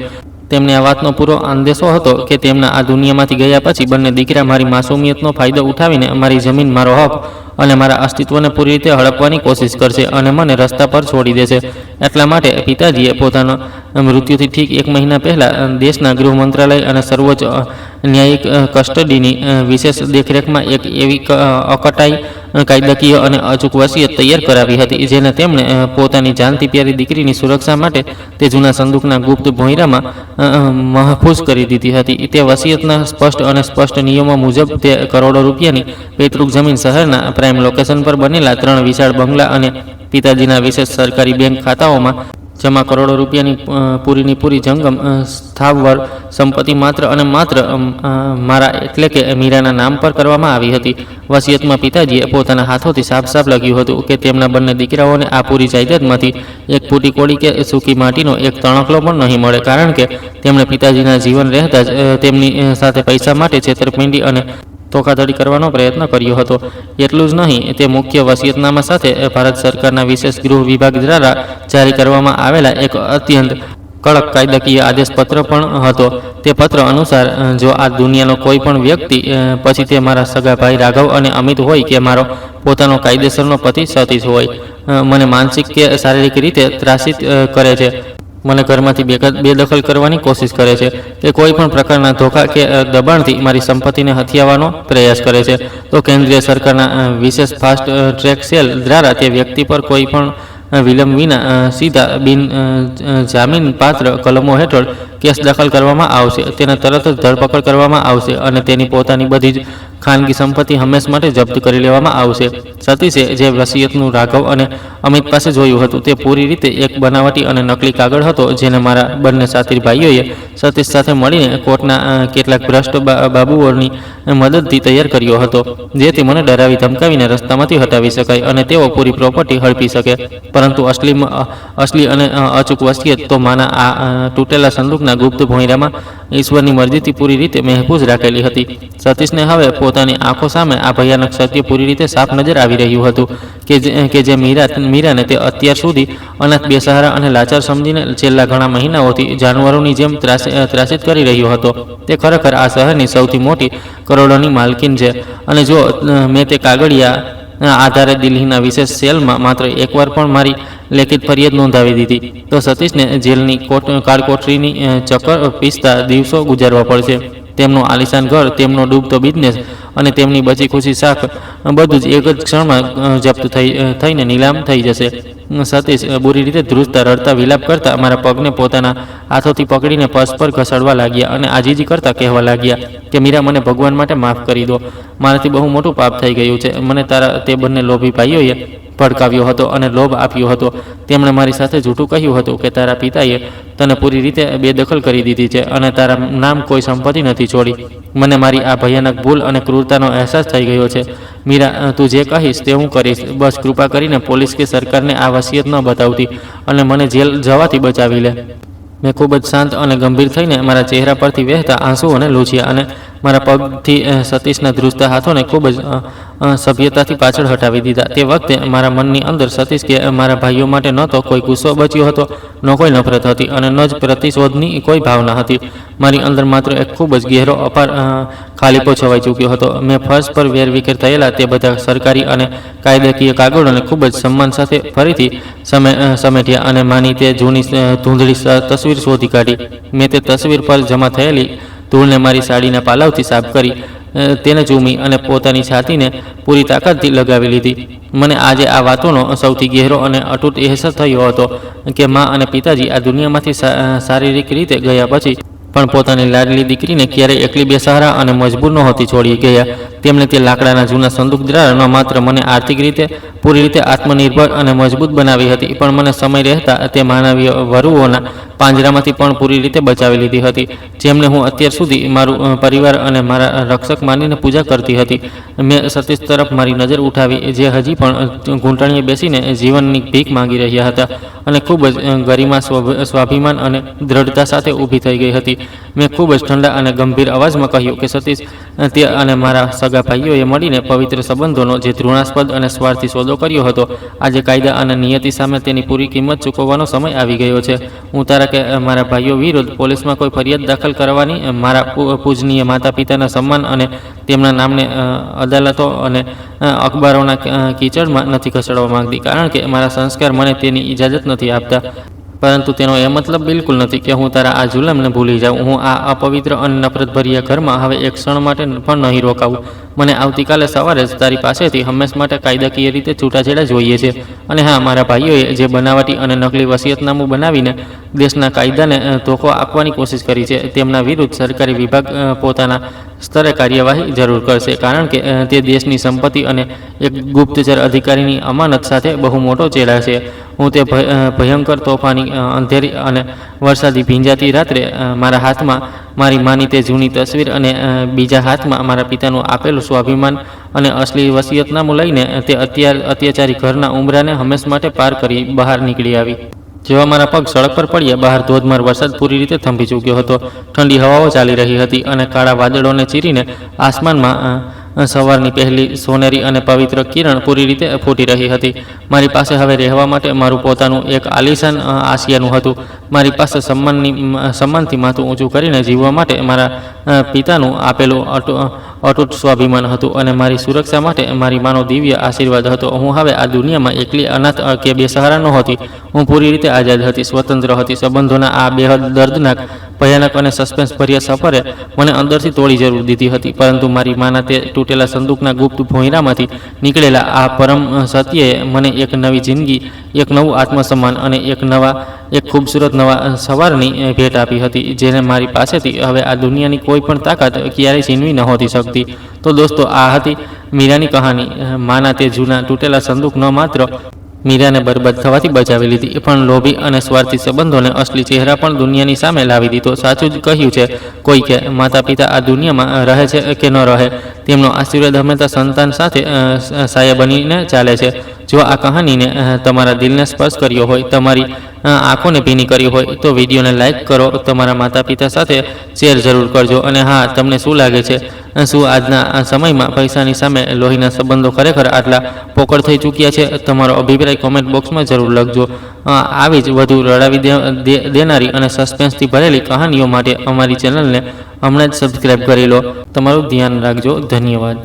તેમને આ વાતનો પૂરો અંદેશો હતો કે તેમના આ દુનિયામાંથી ગયા પછી બંને દીકરા મારી માસૂમિયતનો ફાયદો ઉઠાવીને મારી જમીન, મારો હક અને મારા અસ્તિત્વને પૂરી રીતે હડપવાની કોશિશ કરશે અને મને રસ્તા પર છોડી દેશે. એટલા માટે પિતાજીએ પોતાના મૃત્યુથી ઠીક 1 મહિના પહેલાં દેશના ગૃહ મંત્રાલય અને સર્વોચ્ચ ન્યાયિક કસ્ટડીની વિશેષ દેખરેખમાં એક એવી અકટાઈ, કાયદાકીય અને અચૂક વસિયત તૈયાર કરાવી હતી, જેને તેમણે પોતાની જાનથી પ્યારી દીકરીની સુરક્ષા માટે તે જૂના સંદૂકના ગુપ્ત ભોંયરામાં મહફૂઝ કરી દીધી હતી. તે વસિયતના સ્પષ્ટ નિયમો મુજબ તે કરોડો રૂપિયાની પૈતૃક જમીન શહેરના પ્રાઇમ લોકેશન પર બનેલા 3 વિશાળ બંગલા અને પિતાજીના વિશેષ સરકારી બેંક ખાતાઓમાં જમા કરોડો રૂપિયાની પૂરીની પૂરી જંગમ સ્થાવર સંપત્તિ માત્ર અને માત્ર મારા એટલે કે મીરાના નામ પર કરવામાં આવી હતી. વસિયતમાં પિતાજીએ પોતાના હાથોથી સાફ સાફ લખ્યું હતું કે તેમના બંને દીકરાઓને આ પૂરી જાયદાદમાંથી એક ફૂટી કોડી કે સૂકી માટીનો એક તણખલો પણ નહીં મળે, કારણ કે તેમણે પિતાજીના જીવન રહેતા જ તેમની સાથે પૈસા માટે છેતરપિંડી અને ધોખાધડી કરવાનો પ્રયત્ન કર્યો હતો. એટલું જ નહીં, તે મુખ્ય વસિયતનામા સાથે ભારત સરકારના વિશેષ ગૃહ વિભાગ દ્વારા જારી કરવામાં આવેલા એક અત્યંત કડક કાયદાકીય આદેશપત્ર પણ હતો. તે પત્ર અનુસાર જો આ દુનિયાનો કોઈ પણ વ્યક્તિ, પછી તે મારા સગા ભાઈ રાઘવ અને અમિત હોય કે મારો પોતાનો કાયદેસરનો પતિ સતીશ હોય, મને માનસિક કે શારીરિક રીતે ત્રાસિત કરે છે, મને ઘરમાંથી બેદખલ કરવાની કોશિશ કરે છે, કે કોઈ પણ પ્રકારના ધોખા કે દબાણથી મારી સંપત્તિને હથિયાવવાનો પ્રયાસ કરે છે, તો કેન્દ્રીય સરકારના વિશેષ ફાસ્ટ ટ્રેક સેલ દ્વારા તે વ્યક્તિ પર કોઈ પણ વિલંબ વિના સીધા બિન જામીનપાત્ર કલમો હેઠળ કેસ દાખલ કરવામાં આવશે, તેને તરત જ ધરપકડ કરવામાં આવશે અને તેની પોતાની બધી જ ખાનગી સંપત્તિ હંમેશ માટે જપ્ત કરી લેવામાં આવશે. સતીશે જે વસિયતનું રાઘવ અને અમિત પાસે જોયું હતું તે પૂરી રીતે એક બનાવટી અને નકલી કાગળ હતો, જેને મારા બંને સાથી ભાઈઓએ સતીશ સાથે મળીને કોર્ટના કેટલાક ભ્રષ્ટ બાબુઓની મદદથી તૈયાર કર્યો હતો, જેથી મને ડરાવી ધમકાવીને રસ્તામાંથી હટાવી શકાય અને તેઓ પૂરી પ્રોપર્ટી હડપી શકે. પરંતુ અસલી અને અચૂક વસિયત તો માના આ તૂટેલા સંદૂકના ગુપ્ત ભોંયરામાં ઈશ્વરની મરજીથી પૂરી રીતે મહેફૂઝ રાખેલી હતી. સતીશને હવે પોતાની આંખો સામે આ ભયાનક સત્ય પૂરી રીતે સાફ નજર આવી રહ્યું હતું કે જે મીરાને તે અત્યાર સુધી અનાથ, બેસહારા અને લાચાર સમજીને છેલ્લા ઘણા મહિનાઓથી જાનવરોની જેમ ત્રાસિત કરી રહ્યો હતો, તે ખરેખર આ શહેરની સૌથી મોટી કરોડોની માલકીન છે. અને જો મેં તે કાગળિયા આધારે દિલ્હીના વિશેષ સેલમાં માત્ર એકવાર પણ મારી લેખિત ફરિયાદ નોંધાવી દીધી તો સતીશને જેલની કાળકોટરીની ચક્કર પીસતા દિવસો ગુજારવા પડશે. તેમનું આલિશાન ઘર, તેમનો ડૂબતો બિઝનેસ અને તેમની બચી ખુશી શાખ બધું જ એક જ ક્ષણમાં જપ્ત થઈને નીલામ થઈ જશે. સતીશ બુરી રીતે ધ્રુજતા, રડતા, વિલાપ કરતા મારા પગને પોતાના હાથોથી પકડીને પરસ્પર ઘસાડવા લાગ્યા અને આજીજી કરતા કહેવા લાગ્યા કે મીરા, મને ભગવાન માટે માફ કરી દો. મારાથી બહુ મોટું પાપ થઈ ગયું છે. મને તારા તે બંને લોભી ભાઈઓએ ભડકાવ્યો હતો અને લોભ આપ્યો હતો. તેમણે મારી સાથે જૂઠું કહ્યું હતું કે તારા પિતાએ તને પૂરી રીતે બેદખલ કરી દીધી છે અને તારા નામ કોઈ સંપત્તિ નથી છોડી. મને મારી આ ભયાનક ભૂલ અને ક્રૂરતાનો અહેસાસ થઈ ગયો છે. મીરા, તું જે કહીશ તે હું કરીશ. બસ કૃપા કરીને પોલીસ કે સરકારને આ વસિયત ન બતાવતી અને મને જેલ જવાથી બચાવી લે. મેં ખૂબ જ શાંત અને ગંભીર થઈને મારા ચહેરા પરથી વહેતા આંસુઓને લૂછ્યા અને મારા પગથી સતીશના ધ્રુજતા હાથોને ખૂબ જ સભ્યતાથી પાછળ હટાવી દીધા. તે વખતે મારા મનની અંદર સતીશ કે મારા ભાઈઓ માટે ન તો કોઈ ગુસ્સો બચ્યો હતો, ન કોઈ નફરત હતી અને ન જ પ્રતિશોધની કોઈ ભાવના હતી. મારી અંદર માત્ર એક ખૂબ જ ગહેરો અપાર ખાલીપો છવાઈ ચૂક્યો હતો. મેં ફર્શ પર વેરવિખેર થયેલા તે બધા સરકારી અને કાયદાકીય કાગળોને ખૂબ જ સન્માન સાથે ફરીથી સમેટ્યા અને માની તે જૂની ધૂંધળી તસવીર શોધી કાઢી. મેં તે તસવીર પર જમા થયેલી ધૂળને મારી સાડીના પાલવથી સાફ કરી, તેને ચૂમી અને પોતાની છાતીને પૂરી તાકાતથી લગાવી લીધી. મને આજે આ વાતોનો સૌથી ગહેરો અને અતૂટ અહેસાસ થયો હતો કે મા અને પિતાજી આ દુનિયામાંથી શારીરિક રીતે ગયા પછી પણ પોતાની લાડલી દીકરીને ક્યારેય એકલી, બેસહારા અને મજબૂર નહોતી છોડી ગયા. તેમણે તે લાકડાના જૂના સંદૂક દ્વારા ન માત્ર મને આર્થિક રીતે પૂરી રીતે આત્મનિર્ભર અને મજબૂત બનાવી હતી, પણ મને સમય રહેતા તે માનવીય વરુઓના પાંજરામાંથી પણ પૂરી રીતે બચાવી લીધી હતી, જેમને હું અત્યાર સુધી મારું પરિવાર અને મારા રક્ષક માનીને પૂજા કરતી હતી. મેં સતીશ તરફ મારી નજર ઉઠાવી, જે હજી પણ ઘૂંટણીએ બેસીને જીવનની ભીખ માંગી રહ્યા હતા અને ખૂબ જ ગરિમા, સ્વાભિમાન અને દ્રઢતા સાથે ઊભી થઈ ગઈ હતી. મેં ખૂબ જ ઠંડા અને ગંભીર અવાજમાં કહ્યું કે સતીશ, તે અને મારા સગા ભાઈઓએ મળીને પવિત્ર સંબંધોનો જે તૃણાસ્પદ અને સ્વાર્થી સોદો કર્યો હતો, આજે કાયદા અને નિયતિ સામે તેની પૂરી કિંમત ચૂકવવાનો સમય આવી ગયો છે. હું તારા કે મારા ભાઈઓ વિરુદ્ધ પોલીસમાં કોઈ ફરિયાદ દાખલ કરવાની, મારા પૂજનીય માતા પિતાના સન્માન અને તેમના નામને અદાલતો અને અખબારોના કીચડમાં નથી ખસેડવા માંગતી, કારણ કે મારા સંસ્કાર મને તેની ઇજાજત નથી આપતા. પરંતુ તેનો એ મતલબ બિલકુલ નથી કે હું તારા આ જુલમને ભૂલી જાઉં. હું આ અપવિત્ર અને નફરતભર્યા ઘરમાં હવે એક ક્ષણ માટે પણ નહીં રોકાવું. મને આવતીકાલે સવારે જ તારી પાસેથી હંમેશ માટે કાયદાકીય રીતે છૂટાછેડા જોઈએ છે. અને હા, મારા ભાઈઓએ જે બનાવટી અને નકલી વસિયતનામું બનાવીને દેશના કાયદાને ધોકો આપવાની કોશિશ કરી છે, તેમના વિરુદ્ધ સરકારી વિભાગ પોતાના સ્તરે કાર્યવાહી જરૂર કરશે, કારણ કે તે દેશની સંપત્તિ અને એક ગુપ્તચર અધિકારીની અમાનત સાથે બહુ મોટો ચેડા છે. હું તે ભયંકર, તોફાની, અંધેરી અને વરસાદી ભીંજાતી રાત્રે મારા હાથમાં મારી માની તે જૂની તસવીર અને બીજા હાથમાં મારા પિતાનું આપેલું સ્વાભિમાન અને અસલી વસિયતનામું લઈને તે અત્યાચારી ઘરના ઉંબરાને હંમેશ માટે પાર કરી બહાર નીકળી આવી. જેવા મારા પગ સડક પર પડ્યા, બહાર ધોધમાર વરસાદ પૂરી રીતે થંભી ચૂક્યો હતો. ઠંડી હવાઓ ચાલી રહી હતી અને કાળા વાદળોને ચીરીને આસમાનમાં સવારની પહેલી સોનેરી અને પવિત્ર કિરણ પૂરી રીતે ફૂટી રહી હતી. મારી પાસે હવે રહેવા માટે મારું પોતાનું એક આલિશાન આશિયાનું હતું. મારી પાસે સન્માનથી માથું ઊંચું કરીને જીવવા માટે મારા પિતાનું આપેલું અતૂટ સ્વાભિમાન હતું અને મારી સુરક્ષા માટે મારી માનો દિવ્ય આશીર્વાદ હતો. હું હવે આ દુનિયામાં એકલી, અનાથ કે બેસહારા નહોતી. હું પૂરી રીતે આઝાદ હતી, સ્વતંત્ર હતી. સંબંધોના આ બેહદ દર્દનાક, ભયાનક અને સસ્પેન્સ ભર્યા સફરે મને અંદરથી તોડી જરૂર દીધી હતી, પરંતુ મારી માના તે તૂટેલા સંદૂકના ગુપ્ત ભોંયરામાંથી નીકળેલા આ પરમ સત્યએ મને એક નવી જિંદગી, એક નવું આત્મસન્માન અને એક ખૂબસૂરત નવા સવારની ભેટ આપી હતી, જેને મારી પાસેથી હવે આ દુનિયાની કોઈ પણ તાકાત ક્યારેય છીનવી નહોતી શકતી. તો દોસ્તો, આ હતી મીરાની કહાની. માના તે જૂના તૂટેલા સંદૂક ન માત્ર મીરાને બરબાદ થવાથી બચાવી લીધી, પણ લોભી અને સ્વાર્થી સંબંધોને અસલી ચહેરા પણ દુનિયાની સામે લાવી દીધો. સાચું જ કહ્યું છે કોઈ કે માતા પિતા આ દુનિયામાં રહે છે કે ન રહે, તેમનો આશીર્વાદ હંમેશા સંતાન સાથે સાયા બનીને ચાલે છે. જો આ કહાનીને તમારા દિલને સ્પર્શ કર્યો હોય, તમારી આંખોને ભીની કરી હોય, તો વિડીયોને લાઇક કરો, તમારા માતા પિતા સાથે શેર જરૂર કરજો. અને હા, તમને શું લાગે છે, શું આજના સમયમાં પૈસાની સામે લોહીના સંબંધો ખરેખર આટલા પોકળ થઈ ચૂક્યા છે? તમારો અભિપ્રાય કોમેન્ટ બોક્સમાં જરૂર લખજો. આવી જ વધુ રડાવી દેનારી અને સસ્પેન્સથી ભરેલી કહાનીઓ માટે અમારી ચેનલને હમણાં જ સબસ્ક્રાઈબ કરી લો. તમારું ધ્યાન રાખજો. ધન્યવાદ.